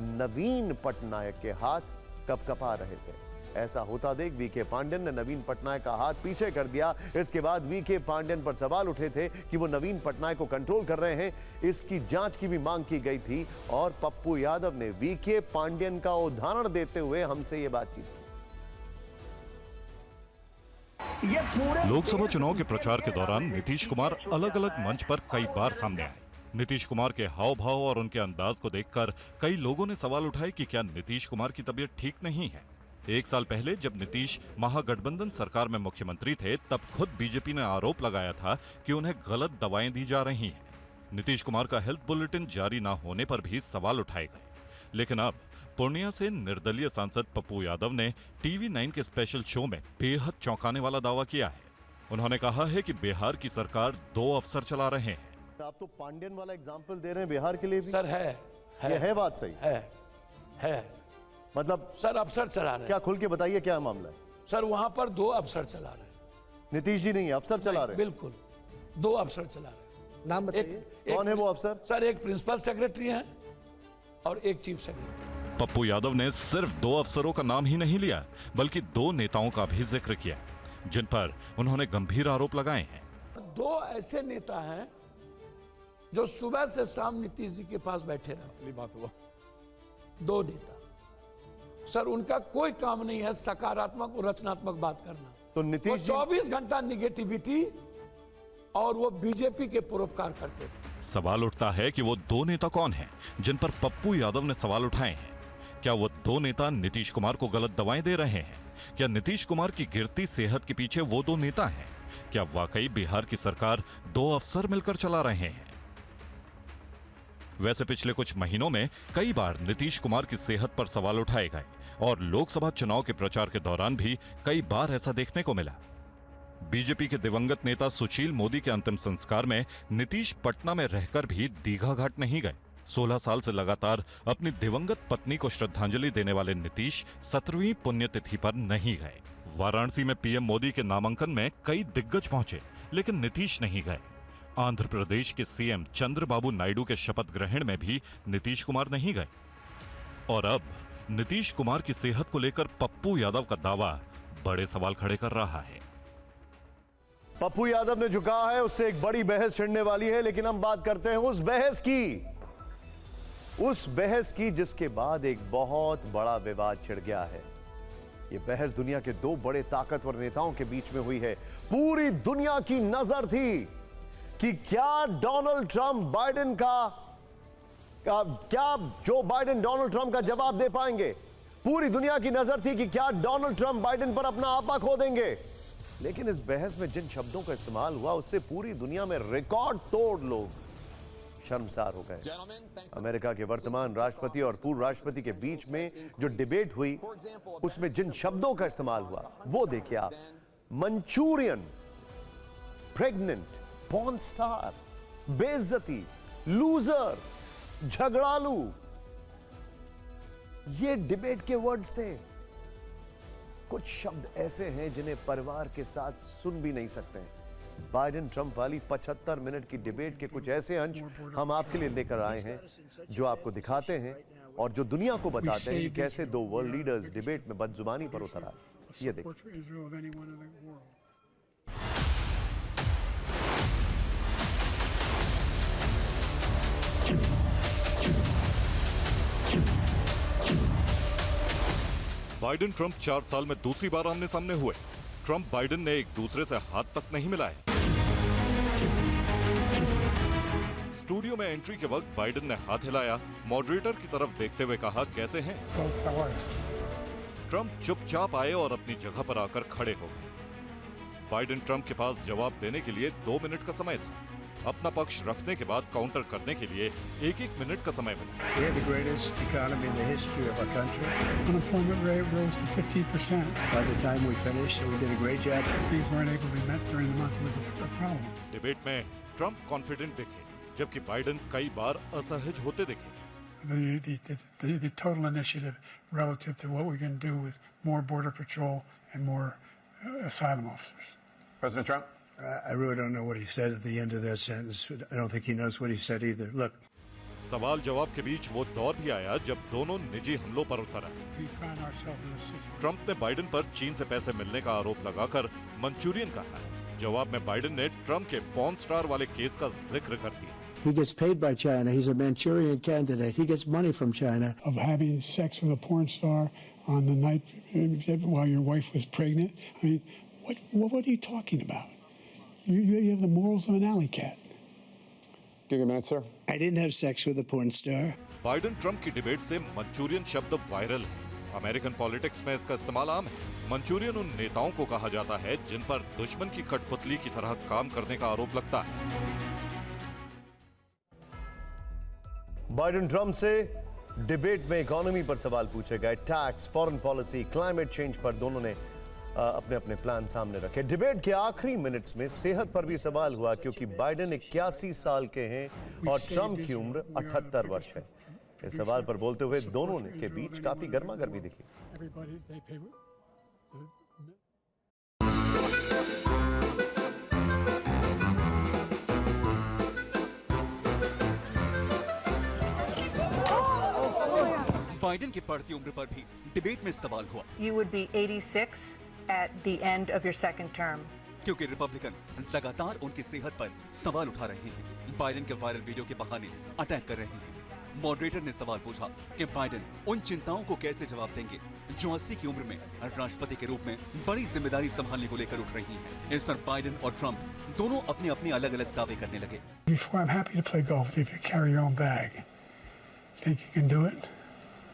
नवीन पटनायक के हाथ कपकपा रहे थे। ऐसा होता देख वीके पांड्यन ने नवीन पटनायक का हाथ पीछे कर दिया। इसके बाद वीके पांड्यन पर सवाल उठे थे कि वो नवीन पटनायक को कंट्रोल कर रहे हैं। इसकी जांच की भी मांग की गई थी और पप्पू यादव ने वीके पांड्यन का उदाहरण देते हुए हमसे ये बातचीत की। लोकसभा चुनाव के प्रचार के दौरान नीतीश कुमार अलग अलग मंच पर कई बार सामने आए। नीतीश कुमार के हाव भाव और उनके अंदाज को देखकर कई लोगों ने सवाल उठाए कि क्या नीतीश कुमार की तबीयत ठीक नहीं है। 1 साल पहले जब नीतीश महागठबंधन सरकार में मुख्यमंत्री थे तब खुद बीजेपी ने आरोप लगाया था कि उन्हें गलत दवाएं दी जा रही हैं। नीतीश कुमार का हेल्थ बुलेटिन जारी न होने पर भी सवाल उठाए गए। लेकिन अब पूर्णिया से निर्दलीय सांसद पप्पू यादव ने टीवी 9 के स्पेशल शो में बेहद चौंकाने वाला दावा किया है। उन्होंने कहा है कि बिहार की सरकार 2 अफसर चला रहे हैं। आप तो पांड्यन वाला एग्जाम्पल दे रहे हैं बिहार के लिए भी। सर है ये है बात सही है मतलब सर अफसर चला रहे हैं। क्या खुल के बताइए क्या मामला है? सर वहां पर 2 अफसर चला रहे हैं। नीतीश जी नहीं, अफसर चला रहे हैं। बिल्कुल 2 अफसर चला रहे हैं। नाम बताइए। कौन है वो अफसर? सर एक प्रिंसिपल सेक्रेटरी हैं और एक चीफ सेक्रेटरी। पप्पू यादव ने सिर्फ 2 अफसरों का नाम ही नहीं लिया बल्कि 2 नेताओं का भी जिक्र किया जिन पर उन्होंने गंभीर आरोप लगाए हैं। 2 ऐसे नेता हैं जो सुबह से शाम नीतीश जी के पास बैठे रहते। बात हुआ 2 नेता सर, उनका कोई काम नहीं है सकारात्मक और रचनात्मक बात करना। तो नीतीश 24 घंटा निगेटिविटी और वो बीजेपी के परोपकार करते थे। सवाल उठता है कि वो 2 नेता कौन हैं जिन पर पप्पू यादव ने सवाल उठाए हैं। क्या वो 2 नेता नीतीश कुमार को गलत दवाएं दे रहे हैं? क्या नीतीश कुमार की गिरती सेहत के पीछे वो 2 नेता हैं? क्या वाकई बिहार की सरकार 2 अफसर मिलकर चला रहे हैं? वैसे पिछले कुछ महीनों में कई बार नीतीश कुमार की सेहत पर सवाल उठाए गए और लोकसभा चुनाव के प्रचार के दौरान भी कई बार ऐसा देखने को मिला। बीजेपी के दिवंगत नेता सुशील मोदी के अंतिम संस्कार में नीतीश पटना में रहकर भी दीघा घाट नहीं गए। 16 साल से लगातार अपनी दिवंगत पत्नी को श्रद्धांजलि देने वाले नीतीश 17वीं पुण्यतिथि पर नहीं गए। वाराणसी में पीएम मोदी के नामांकन में कई दिग्गज पहुंचे लेकिन नीतीश नहीं गए। आंध्र प्रदेश के सीएम चंद्रबाबू नायडू के शपथ ग्रहण में भी नीतीश कुमार नहीं गए। और अब नीतीश कुमार की सेहत को लेकर पप्पू यादव का दावा बड़े सवाल खड़े कर रहा है। पप्पू यादव ने जो कहा है उससे एक बड़ी बहस छिड़ने वाली है, लेकिन हम बात करते हैं उस बहस की जिसके बाद एक बहुत बड़ा विवाद छिड़ गया है। यह बहस दुनिया के 2 बड़े ताकतवर नेताओं के बीच में हुई है। पूरी दुनिया की नजर थी कि क्या डोनाल्ड ट्रंप बाइडेन क्या जो बाइडेन डोनाल्ड ट्रंप का जवाब दे पाएंगे। पूरी दुनिया की नजर थी कि क्या डोनाल्ड ट्रंप बाइडेन पर अपना आपा खो देंगे। लेकिन इस बहस में जिन शब्दों का इस्तेमाल हुआ उससे पूरी दुनिया में रिकॉर्ड तोड़ लोग शर्मसार हो गए। अमेरिका के वर्तमान राष्ट्रपति और पूर्व राष्ट्रपति के बीच में जो डिबेट हुई उसमें जिन शब्दों का इस्तेमाल हुआ वो देखिए आप। मंचूरियन, प्रेग्नेंट, पॉर्न स्टार, बेइज्जती, लूजर, झगड़ालू, ये डिबेट के वर्ड्स थे। कुछ शब्द ऐसे हैं जिन्हें परिवार के साथ सुन भी नहीं सकते हैं। बाइडेन ट्रंप वाली 75 मिनट की डिबेट के कुछ ऐसे अंश हम आपके लिए लेकर आए हैं जो आपको दिखाते हैं और जो दुनिया को बताते हैं कि कैसे दो वर्ल्ड लीडर्स डिबेट में बदजुबानी पर उतर आए। ये देखिए। बाइडेन ट्रंप 4 साल में दूसरी बार आमने सामने हुए। ट्रंप बाइडेन ने एक दूसरे से हाथ तक नहीं मिलाए। स्टूडियो में एंट्री के वक्त बाइडेन ने हाथ हिलाया, मॉडरेटर की तरफ देखते हुए कहा, कैसे हैं? ट्रंप चुपचाप आए और अपनी जगह पर आकर खड़े हो गए। बाइडेन ट्रंप के पास जवाब देने के लिए 2 मिनट का समय था। अपना पक्ष रखने के बाद काउंटर करने के लिए 1-1 मिनट का समय मिला। The greatest economy in the history of our country. Unemployment rate rose to 50%. By the time we finished, so we did a great job. Things weren't able to be met during the month was a problem. Debate में Trump confident दिखे, जबकि Biden कई बार असहज होते दिखे। The total initiative relative to what we can do with more border patrol and more asylum officers. President Trump? I really don't know what he said at the end of that sentence. I don't think he knows what he said either. Look. सवाल जवाब के बीच वो दौर भी आया जब दोनों निजी हमलों पर उतर आए। ट्रंप ने बाइडेन पर चीन से पैसे मिलने का आरोप लगाकर मंचूरियन कहा। जवाब में बाइडेन ने ट्रंप के पॉर्न स्टार वाले केस का जिक्र कर दिया। He gets paid by China. He's a Manchurian candidate. He gets money from China. Of having sex with a porn star on the night while your wife was pregnant. I mean, what are you talking about? You have the morals of an alley cat. Give you a minute, sir. I didn't have sex with a porn star. Biden Trump की debate से Manchurian शब्द viral है। American politics में इसका इस्तेमाल आम है। Manchurian उन नेताओं को कहा जाता है जिन पर दुश्मन की कठपुतली की तरह काम करने का आरोप लगता है। बाइडेन ट्रंप से डिबेट में इकोनॉमी पर सवाल पूछे गए, tax, foreign policy, climate change पर दोनों ने अपने अपने प्लान सामने रखे। डिबेट के आखिरी मिनट्स में सेहत पर भी सवाल हुआ क्योंकि बाइडेन 81 साल के हैं और ट्रंप की उम्र 78 वर्ष है। इस सवाल पर बोलते हुए दोनों के बीच काफी गर्मागर्मी दिखी। बाइडेन की बढ़ती उम्र पर भी डिबेट में सवाल हुआ। You would be 86 at the end of your second term. क्योंकि रिपब्लिकन लगातार उनकी सेहत पर सवाल उठा रहे हैं। बाइडेन के वायरल वीडियो के बहाने अटैक कर रहे हैं। मॉडरेटर ने सवाल पूछा कि बाइडेन उन चिंताओं को कैसे जवाब देंगे जो 80 की उम्र में राष्ट्रपति के रूप में बड़ी जिम्मेदारी संभालने को लेकर उठ रही हैं। इस पर बाइडेन और ट्रंप दोनों अपने अपने अलग-अलग दावे करने लगे। Before, I'm happy to play golf with you if you carry your own bag. Think you can do it?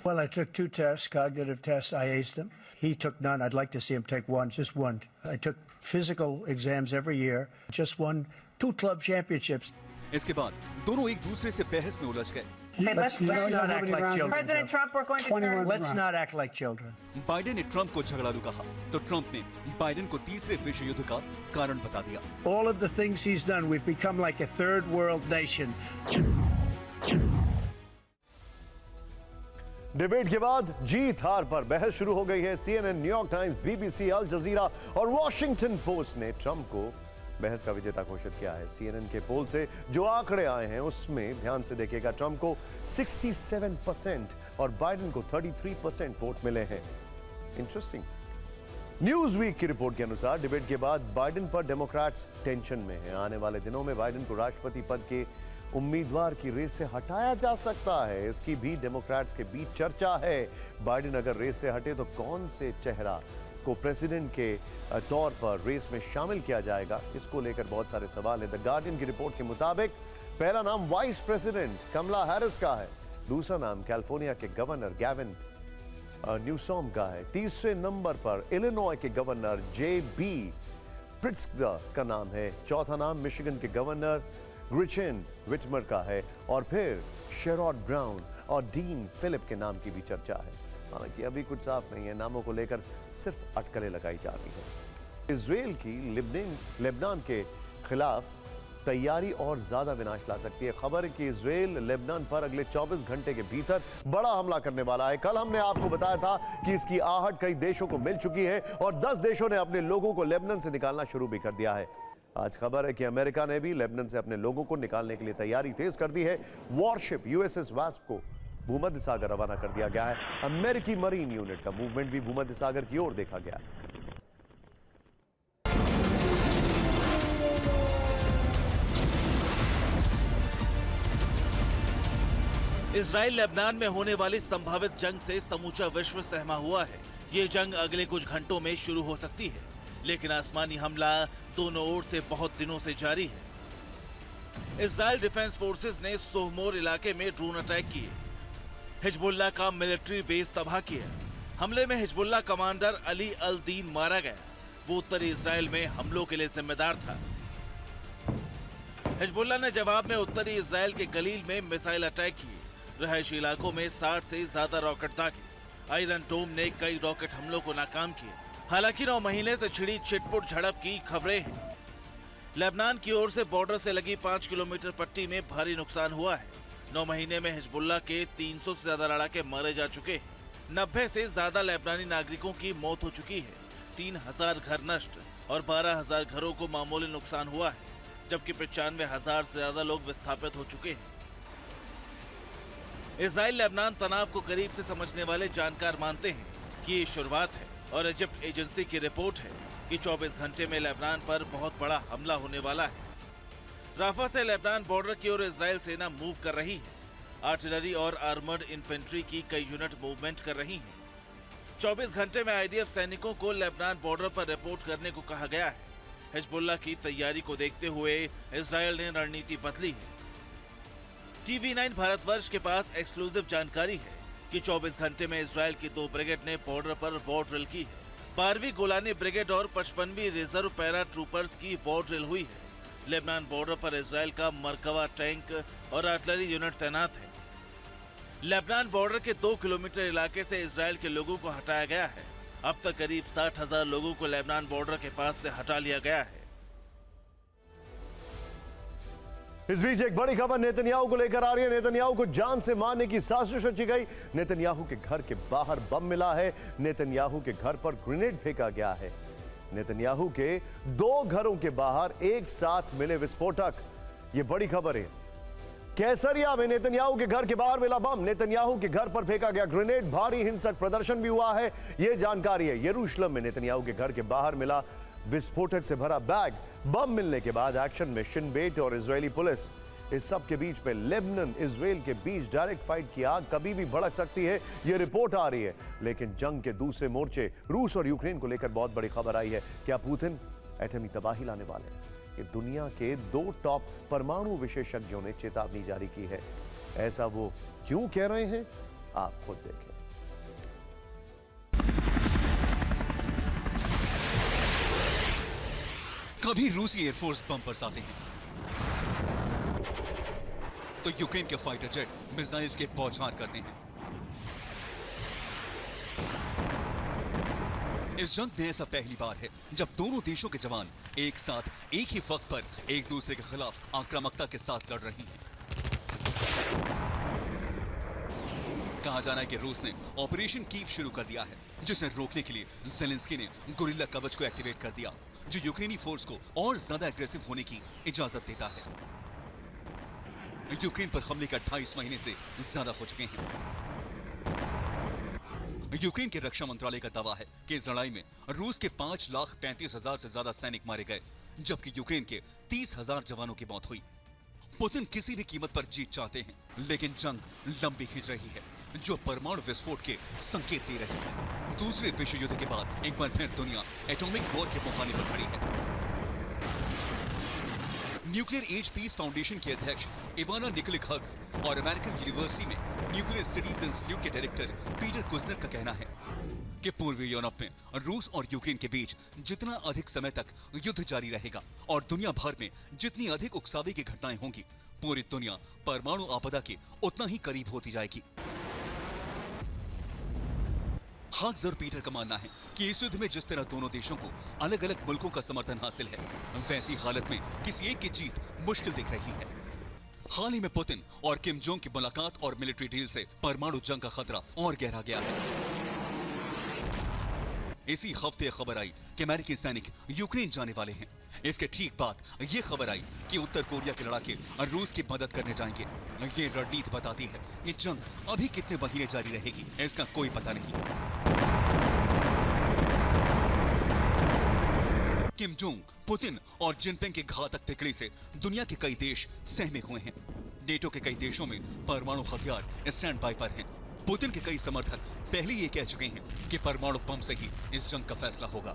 Well, I took 2 tests, cognitive tests. I aced them. He took none. I'd like to see him take one, just one. I took physical exams every year. Just won 2 club championships. इसके बाद दोनों एक दूसरे से बहस में उलझ गए। Let's not act like children. President Trump, we're going to turn. Let's not act like children. Biden ने ट्रंप को झगड़ालू कहा, तो ट्रंप ने बाइडेन को तीसरे विश्व युद्ध का कारण बता दिया। All of the things he's done, we've become like a third world nation. Debate के बाद जीत हार पर बहस शुरू हो गई है। CNN, न्यूयॉर्क टाइम्स, BBC, अल जजीरा और वॉशिंगटन पोस्ट ने ट्रंप को बहस का विजेता घोषित किया है। CNN के पोल से जो आंकड़े आए हैं उसमें ध्यान से देखिएगा, ट्रंप को 67% और बाइडेन को 33% वोट मिले हैं। इंटरेस्टिंग। न्यूज वीक की रिपोर्ट के अनुसार डिबेट के बाद बाइडेन पर डेमोक्रेट्स टेंशन में हैं। आने वाले दिनों में बाइडेन को राष्ट्रपति पद के उम्मीदवार की रेस से हटाया जा सकता है, इसकी भी डेमोक्रेट्स के बीच चर्चा है। बाइडेन अगर रेस से हटे तो कौन से चेहरा को प्रेसिडेंट के तौर पर रेस में शामिल किया जाएगा, इसको लेकर बहुत सारे सवाल हैं। द गार्डियन की रिपोर्ट के मुताबिक पहला नाम वाइस प्रेसिडेंट कमला हैरिस का है, दूसरा नाम कैलिफोर्निया के गवर्नर गैविन न्यूसॉम का है, तीसरे नंबर पर इलिनॉय के गवर्नर J.B. प्रिट्जकर का नाम है, चौथा नाम मिशिगन के गवर्नर ग्रिचेन विटमर का है और फिर शेरॉड ब्राउन और डीन फिलिप के नाम की भी चर्चा है। हालांकि अभी कुछ साफ नहीं है, नामों को लेकर सिर्फ अटकलें लगाई जा रही है। इजराइल की लेबनान के खिलाफ तैयारी और ज्यादा विनाश ला सकती है। खबर है कि इजराइल लेबनान पर अगले 24 घंटे के भीतर बड़ा हमला करने वाला है। कल हमने आपको बताया था कि इसकी आहट कई देशों को मिल चुकी है और 10 देशों ने अपने लोगों को लेबनान से निकालना शुरू भी कर दिया है। आज खबर है कि अमेरिका ने भी लेबनान से अपने लोगों को निकालने के लिए तैयारी तेज कर दी है। वॉरशिप यूएसएस वास्प को भूमध्य सागर रवाना कर दिया गया है। अमेरिकी मरीन यूनिट का मूवमेंट भी भूमध्य सागर की ओर देखा गया है। इजराइल लेबनान में होने वाली संभावित जंग से समूचा विश्व सहमा हुआ है। ये जंग अगले कुछ घंटों में शुरू हो सकती है, लेकिन आसमानी हमला दोनों ओर से बहुत दिनों से जारी है। इजराइल डिफेंस फोर्सेस ने सोहमोर इलाके में ड्रोन अटैक किए, हिजबुल्लाह का मिलिट्री बेस तबाह किया। हमले में हिजबुल्लाह कमांडर अली अल दीन मारा गया। वो उत्तरी इजराइल में हमलों के लिए जिम्मेदार था। हिजबुल्लाह ने जवाब में उत्तरी इजराइल के गलील में मिसाइल अटैक किए। रहायशी इलाकों में 60 से ज्यादा रॉकेट दागे। आयरन डोम ने कई रॉकेट हमलों को नाकाम किया। हालांकि 9 महीने से छिड़ी छिटपुट झड़प की खबरें हैं। लेबनान की ओर से बॉर्डर से लगी 5 किलोमीटर पट्टी में भारी नुकसान हुआ है। 9 महीने में हिजबुल्लाह के 300 से ज्यादा लड़ाके मारे जा चुके हैं। 90 से ज्यादा लेबनानी नागरिकों की मौत हो चुकी है। 3000 घर नष्ट और 12,000 घरों को मामूली नुकसान हुआ है, जबकि 95,000 से ज्यादा लोग विस्थापित हो चुके हैं। इजराइल लेबनान तनाव को करीब से समझने वाले जानकार मानते हैं कि ये शुरुआत है और इजिप्ट एजेंसी की रिपोर्ट है कि 24 घंटे में लेबनान पर बहुत बड़ा हमला होने वाला है। राफा से लेबनान बॉर्डर की ओर इजराइल सेना मूव कर रही है। आर्टिलरी और आर्मर्ड इन्फेंट्री की कई यूनिट मूवमेंट कर रही हैं। 24 घंटे में आईडीएफ सैनिकों को लेबनान बॉर्डर पर रिपोर्ट करने को कहा गया है। हिजबुल्लाह की तैयारी को देखते हुए इजराइल ने रणनीति बदली है। TV9 भारतवर्ष के पास एक्सक्लूसिव जानकारी है कि 24 घंटे में इजराइल की 2 ब्रिगेड ने बॉर्डर पर वॉर ड्रिल की है। 12वीं गोलानी ब्रिगेड और 55वीं रिजर्व पैरा ट्रूपर्स की वॉर ड्रिल हुई है। लेबनान बॉर्डर पर इजराइल का मरकवा टैंक और आर्टिलरी यूनिट तैनात है। लेबनान बॉर्डर के 2 किलोमीटर इलाके से इजराइल के लोगों को हटाया गया है। अब तक करीब 60,000 लोगों को लेबनान बॉर्डर के पास से हटा लिया गया है। इस बीच एक बड़ी खबर नेतन्याहू को लेकर आ रही है। नेतन्याहू को जान से मारने की साजिश रची गई। नेतन्याहू के घर के बाहर बम मिला है। नेतन्याहू के घर पर ग्रेनेड फेंका गया है। नेतन्याहू के 2 घरों के बाहर एक साथ मिले विस्फोटक। ये बड़ी खबर है। कैसरिया में नेतन्याहू के घर के बाहर मिला बम। नेतन्याहू के घर पर फेंका गया ग्रेनेड। भारी हिंसक प्रदर्शन भी हुआ है। यह जानकारी है। यरूशलेम में नेतन्याहू के घर के बाहर मिला विस्फोटक से भरा बैग। बम मिलने के बाद एक्शन में शिन बेट और इजरायली पुलिस। इस सब के बीच में लेबनान इजराइल के बीच डायरेक्ट फाइट की आग कभी भी भड़क सकती है, यह रिपोर्ट आ रही है। लेकिन जंग के दूसरे मोर्चे रूस और यूक्रेन को लेकर बहुत बड़ी खबर आई है। क्या पुतिन एटमी तबाही लाने वाले हैं? ये दुनिया के 2 टॉप परमाणु विशेषज्ञों ने चेतावनी जारी की है। ऐसा वो क्यों कह रहे हैं, आप खुद देखें। कभी रूसी एयरफोर्स बम्पर्स आते हैं तो यूक्रेन के फाइटर जेट मिसाइल्स के बौछार करते हैं। इस जंग में ऐसा पहली बार है जब दोनों देशों के जवान एक साथ एक ही वक्त पर एक दूसरे के खिलाफ आक्रामकता के साथ लड़ रहे हैं। कहा जा रहा है कि रूस ने ऑपरेशन कीव शुरू कर दिया है, जिसे रोकने के लिए ज़ेलेंस्की ने गोरिल्ला कवच को एक्टिवेट कर दिया, जो यूक्रेनी फोर्स को और ज्यादा एग्रेसिव होने की इजाजत देता है। यूक्रेन पर हमले का 28 महीने से ज्यादा हो चुके हैं। यूक्रेन के रक्षा मंत्रालय का दावा है कि इस लड़ाई में रूस के 5,35,000 से ज्यादा सैनिक मारे गए, जबकि यूक्रेन के 30,000 जवानों की मौत हुई। पुतिन किसी भी कीमत पर जीत चाहते हैं, लेकिन जंग लंबी खिंच रही है, जो परमाणु विस्फोट के संकेत दे रही है। दूसरे विश्व युद्ध के बाद एक बार फिर दुनिया एटॉमिक वॉर के मुहाने पर खड़ी है। न्यूक्लियर एज पीस फाउंडेशन के अध्यक्ष इवाना निकोलिक हग्स और अमेरिकन यूनिवर्सिटी में न्यूक्लियर स्टडीज इंस्टीट्यूट के डायरेक्टर पीटर कुजनर का कहना है कि पूर्वी यूरोप में रूस और यूक्रेन के बीच जितना अधिक समय तक युद्ध जारी रहेगा और दुनिया भर में जितनी अधिक उकसावे की घटनाएं होंगी, पूरी दुनिया परमाणु आपदा के उतना ही करीब होती जाएगी। हांक्स पीटर का मानना है कि इस युद्ध में जिस तरह दोनों देशों को अलग अलग मुल्कों का समर्थन हासिल है, वैसी हालत में किसी एक की जीत मुश्किल दिख रही है। हाल ही में पुतिन और किम जोंग की मुलाकात और मिलिट्री डील से परमाणु जंग का खतरा और गहरा गया है। इसी हफ्ते खबर आई कि अमेरिकी सैनिक यूक्रेन जाने वाले हैं। इसके ठीक बाद ये खबर आई कि उत्तर कोरिया के लड़ाके रूस की मदद करने जाएंगे। ये रणनीति बताती है कि जंग अभी कितने महीने जारी रहेगी, इसका कोई पता नहीं। किम जोंग, पुतिन और जिनपिंग की घातक टिकड़ी से दुनिया के कई देश सहमे हुए हैं। नेटो के कई देशों में परमाणु हथियार स्टैंड बाय पर हैं। पुतिन के कई समर्थक पहले ये कह चुके हैं कि परमाणु बम से ही इस जंग का फैसला होगा।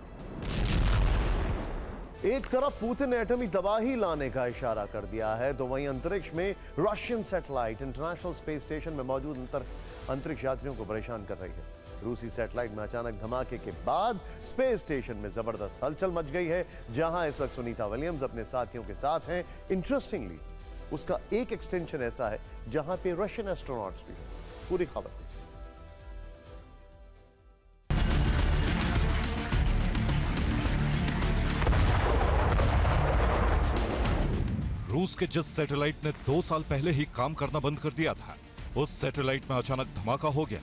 एक तरफ पुतिन ने एटमी तबाही लाने का इशारा कर दिया है, तो वहीं अंतरिक्ष में Russian satellite international space station में मौजूद अंतरिक्ष यात्रियों को परेशान कर रही है। रूसी सैटेलाइट में अचानक धमाके के बाद स्पेस स्टेशन में जबरदस्त हलचल मच गई है, जहां इस वक्त सुनीता विलियम्स अपने साथियों के साथ हैं। इंटरेस्टिंगली उसका एक एक्सटेंशन ऐसा है जहां पे रशियन एस्ट्रोनॉट्स भी हैं। पूरी खबर रूस के जिस सैटेलाइट ने 2 साल पहले ही काम करना बंद कर दिया था, उस सैटेलाइट में अचानक धमाका हो गया।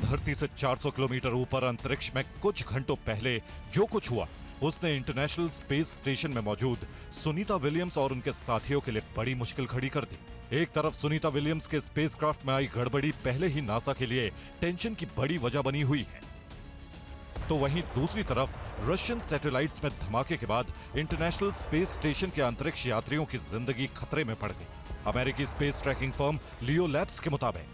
धरती से 400 किलोमीटर ऊपर अंतरिक्ष में कुछ घंटों पहले जो कुछ हुआ, उसने इंटरनेशनल स्पेस स्टेशन में मौजूद सुनीता विलियम्स और उनके साथियों के लिए बड़ी मुश्किल खड़ी कर दी। एक तरफ सुनीता विलियम्स के स्पेसक्राफ्ट में आई गड़बड़ी पहले ही नासा के लिए टेंशन की बड़ी वजह बनी हुई है, तो वहीं दूसरी तरफ रशियन सैटेलाइट्स में धमाके के बाद इंटरनेशनल स्पेस स्टेशन के अंतरिक्ष यात्रियों की जिंदगी खतरे में पड़ गई। अमेरिकी स्पेस ट्रैकिंग फर्म लियो लैब्स के मुताबिक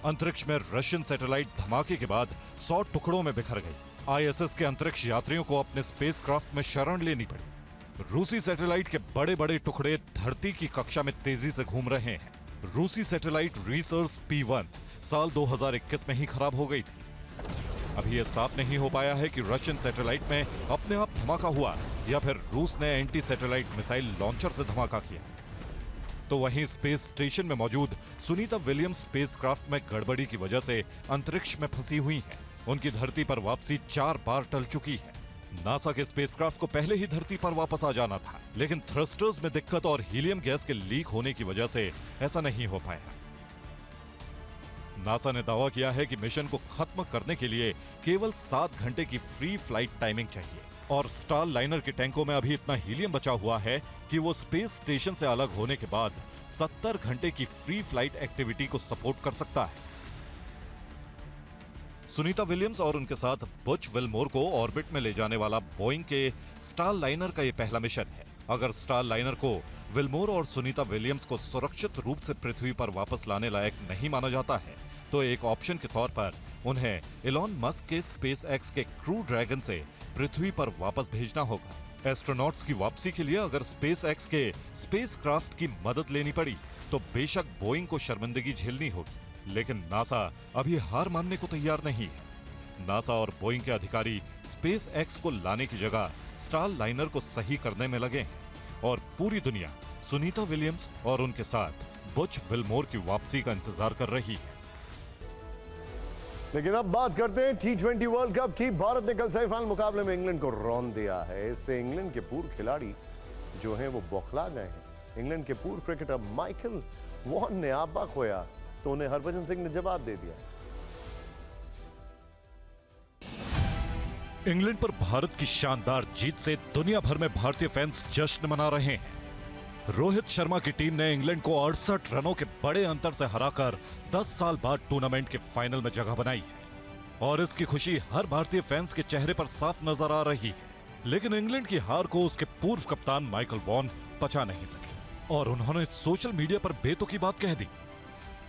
अंतरिक्ष में रशियन सैटेलाइट धमाके के बाद 100 टुकड़ों में बिखर गई। आईएसएस के अंतरिक्ष यात्रियों को अपने स्पेसक्राफ्ट में शरण लेनी पड़ी। रूसी सैटेलाइट के बड़े बड़े टुकड़े धरती की कक्षा में तेजी से घूम रहे हैं। रूसी सैटेलाइट रिसर्च P1 साल 2021 में ही खराब हो गई थी। अभी यह साफ नहीं हो पाया है कि रशियन सैटेलाइट में अपने आप धमाका हुआ या फिर रूस ने एंटी सैटेलाइट मिसाइल लॉन्चर से धमाका किया। तो वहीं स्पेस स्टेशन में मौजूद सुनीता विलियम्स स्पेसक्राफ्ट में गड़बड़ी की वजह से अंतरिक्ष में फंसी हुई हैं। उनकी धरती पर वापसी 4 बार टल चुकी है। नासा के स्पेसक्राफ्ट को पहले ही धरती पर वापस आ जाना था, लेकिन थ्रस्टर्स में दिक्कत और हीलियम गैस के लीक होने की वजह से ऐसा नहीं हो पाया। नासा ने दावा किया है कि मिशन को खत्म करने के लिए केवल 7 घंटे की फ्री फ्लाइट टाइमिंग चाहिए और स्टार लाइनर के टैंकों में अभी इतना हीलियम बचा हुआ है कि वो स्पेस स्टेशन से अलग होने के बाद 70 घंटे की फ्री फ्लाइट एक्टिविटी को सपोर्ट कर सकता है। सुनीता विलियम्स और उनके साथ बुच विल्मोर को ऑर्बिट में ले जाने वाला बोइंग के स्टार लाइनर का यह पहला मिशन है। अगर स्टार लाइनर को विल्मोर और सुनीता विलियम्स को सुरक्षित रूप से पृथ्वी पर वापस लाने लायक नहीं माना जाता है, तो एक ऑप्शन के तौर पर उन्हें इलॉन मस्क के स्पेस एक्स के क्रू ड्रैगन से पृथ्वी पर वापस भेजना होगा। एस्ट्रोनॉट्स की वापसी के लिए अगर स्पेस एक्स के स्पेसक्राफ्ट की मदद लेनी पड़ी तो बेशक बोइंग को शर्मिंदगी झेलनी होगी, लेकिन नासा अभी हार मानने को तैयार नहीं है। नासा और बोइंग के अधिकारी स्पेस एक्स को लाने की जगह स्टार लाइनर को सही करने में लगे हैं और पूरी दुनिया सुनीता विलियम्स और उनके साथ बुच विल्मोर की वापसी का इंतजार कर रही है। लेकिन अब बात करते हैं T20 वर्ल्ड कप की। भारत ने कल सेमीफाइनल मुकाबले में इंग्लैंड को रौंद दिया है। इससे इंग्लैंड के पूर्व खिलाड़ी जो हैं वो बौखला गए हैं। इंग्लैंड के पूर्व क्रिकेटर माइकल वॉन ने आपा खोया तो उन्हें हरभजन सिंह ने जवाब दे दिया। इंग्लैंड पर भारत की शानदार जीत से दुनिया भर में भारतीय फैंस जश्न मना रहे हैं। रोहित शर्मा की टीम ने इंग्लैंड को 68 रनों के बड़े अंतर से हराकर 10 साल बाद टूर्नामेंट के फाइनल में जगह बनाई है और इसकी खुशी हर भारतीय फैंस के चेहरे पर साफ नजर आ रही है। लेकिन इंग्लैंड की हार को उसके पूर्व कप्तान माइकल वॉन पचा नहीं सके और उन्होंने सोशल मीडिया पर बेतुकी बात कह दी।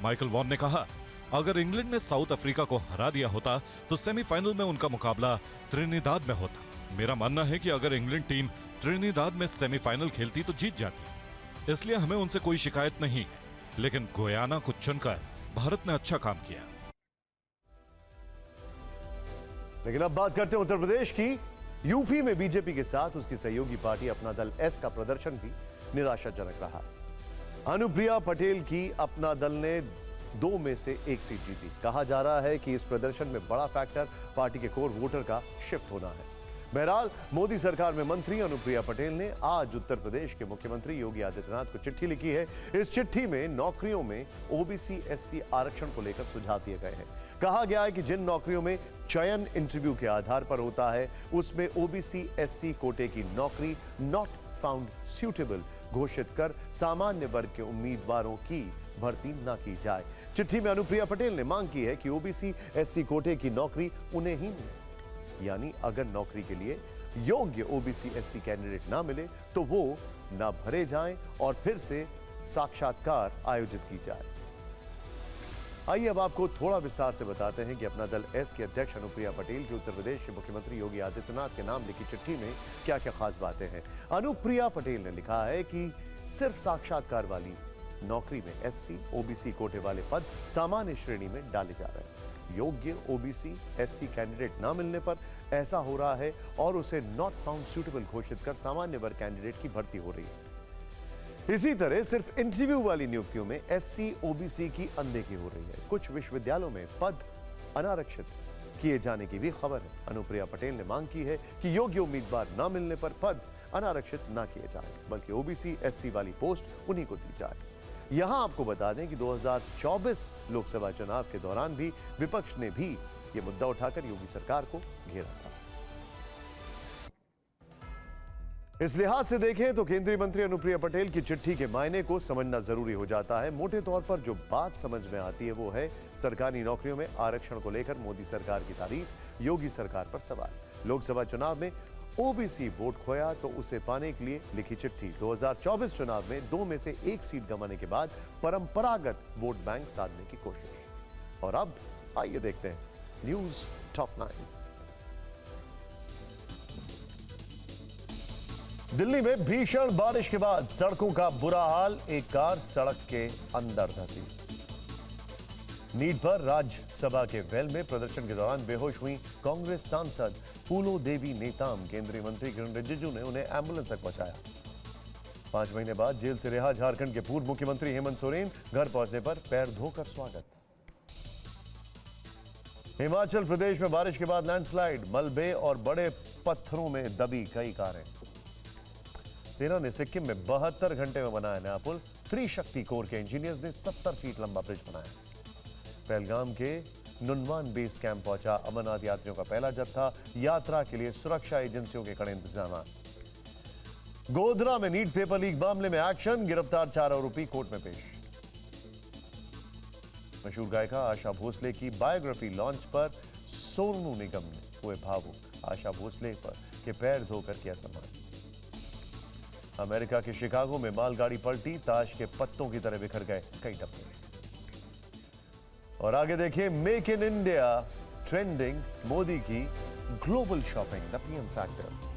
माइकल वॉन ने कहा, अगर इंग्लैंड ने साउथ अफ्रीका को हरा दिया होता तो सेमीफाइनल में उनका मुकाबला त्रिनिदाद में होता। मेरा मानना है कि अगर इंग्लैंड टीम त्रिनिदाद में सेमीफाइनल खेलती तो जीत जाती, इसलिए हमें उनसे कोई शिकायत नहीं है। लेकिन गुयाना को चुनकर भारत ने अच्छा काम किया। लेकिन अब बात करते हैं उत्तर प्रदेश की। यूपी में बीजेपी के साथ उसकी सहयोगी पार्टी अपना दल एस का प्रदर्शन भी निराशाजनक रहा। अनुप्रिया पटेल की अपना दल ने 2 में से 1 सीट जीती। कहा जा रहा है कि इस प्रदर्शन में बड़ा फैक्टर पार्टी के कोर वोटर का शिफ्ट होना है। बहरहाल मोदी सरकार में मंत्री अनुप्रिया पटेल ने आज उत्तर प्रदेश के मुख्यमंत्री योगी आदित्यनाथ को चिट्ठी लिखी है। इस चिट्ठी में नौकरियों में ओबीसी एससी आरक्षण को लेकर सुझाव दिए गए हैं। कहा गया है कि जिन नौकरियों में चयन इंटरव्यू के आधार पर होता है उसमें ओबीसी एससी कोटे की नौकरी नॉट फाउंड सूटेबल घोषित कर सामान्य वर्ग के उम्मीदवारों की भर्ती न की जाए। चिट्ठी में अनुप्रिया पटेल ने मांग की है कि ओबीसी एससी कोटे की नौकरी उन्हें ही मिले, यानी अगर नौकरी के लिए योग्य ओबीसी एससी कैंडिडेट ना मिले तो वो ना भरे जाएं और फिर से साक्षात्कार आयोजित की जाए। आइए अब आपको थोड़ा विस्तार से बताते हैं कि अपना दल एस के अध्यक्ष अनुप्रिया पटेल की उत्तर प्रदेश के मुख्यमंत्री योगी आदित्यनाथ के नाम लिखी चिट्ठी में क्या क्या खास बातें हैं। अनुप्रिया पटेल ने लिखा है कि सिर्फ साक्षात्कार वाली नौकरी में एससी ओबीसी कोटे वाले पद सामान्य श्रेणी में डाले जा रहे हैं। योग्य ओबीसी एससी कैंडिडेट ना मिलने पर ऐसा हो रहा है और उसे नॉट फाउंड सूटेबल घोषित कर सामान्य वर्ग कैंडिडेट की भर्ती हो रही है। इसी तरह सिर्फ इंटरव्यू वाली नियुक्तियों में एससी ओबीसी की अनदेखी हो रही है। कुछ विश्वविद्यालयों में पद अनारक्षित किए जाने की भी खबर है। अनुप्रिया पटेल ने मांग की है कि योग्य उम्मीदवार न मिलने पर पद अनारक्षित न किए जाएं, बल्कि ओबीसी एससी वाली पोस्ट उन्हीं को दी जाए। यहां आपको बता दें कि 2024 लोकसभा चुनाव के दौरान भी विपक्ष ने भी यह मुद्दा उठाकर योगी सरकार को घेरा था। इस लिहाज से देखें तो केंद्रीय मंत्री अनुप्रिया पटेल की चिट्ठी के मायने को समझना जरूरी हो जाता है। मोटे तौर पर जो बात समझ में आती है वो है सरकारी नौकरियों में आरक्षण को लेकर मोदी सरकार की तारीफ, योगी सरकार पर सवाल। लोकसभा चुनाव में ओबीसी वोट खोया तो उसे पाने के लिए लिखी चिट्ठी। 2024 चुनाव में 2 में से 1 सीट गंवाने के बाद परंपरागत वोट बैंक साधने की कोशिश। और अब आइए देखते हैं न्यूज टॉप 9। दिल्ली में भीषण बारिश के बाद सड़कों का बुरा हाल, एक कार सड़क के अंदर धंसी। नीट पर राज्यसभा के वेल में प्रदर्शन के दौरान बेहोश हुई कांग्रेस सांसद फूलो देवी नेताम। केंद्रीय मंत्री किरण रिजिजू ने उन्हें एम्बुलेंस तक पहुंचाया। 5 महीने बाद जेल से रिहा झारखंड के पूर्व मुख्यमंत्री हेमंत सोरेन, घर पहुंचने पर पैर धोकर स्वागत। हिमाचल प्रदेश में बारिश के बाद लैंडस्लाइड, मलबे और बड़े पत्थरों में दबी कई कारें। सेना ने सिक्किम में 72 घंटे में बनाया नया पुल। त्रिशक्ति कोर के इंजीनियर्स ने 70 फीट लंबा ब्रिज बनाया। पहलगाम के नुनवान बेस कैंप पहुंचा अमरनाथ यात्रियों का पहला जत्था। यात्रा के लिए सुरक्षा एजेंसियों के कड़े इंतजाम। गोधरा में नीट पेपर लीक मामले में एक्शन, गिरफ्तार 4 आरोपी कोर्ट में पेश। मशहूर गायिका आशा भोसले की बायोग्राफी लॉन्च पर सोनू निगम हुए भावुक। आशा भोसले पर के पैर धोकर किया सम्मान। अमेरिका के शिकागो में मालगाड़ी पलटी, ताश के पत्तों की तरह बिखर गए कई डब्बे। और आगे देखिए make in India trending, Modi की global shopping, the PM factor.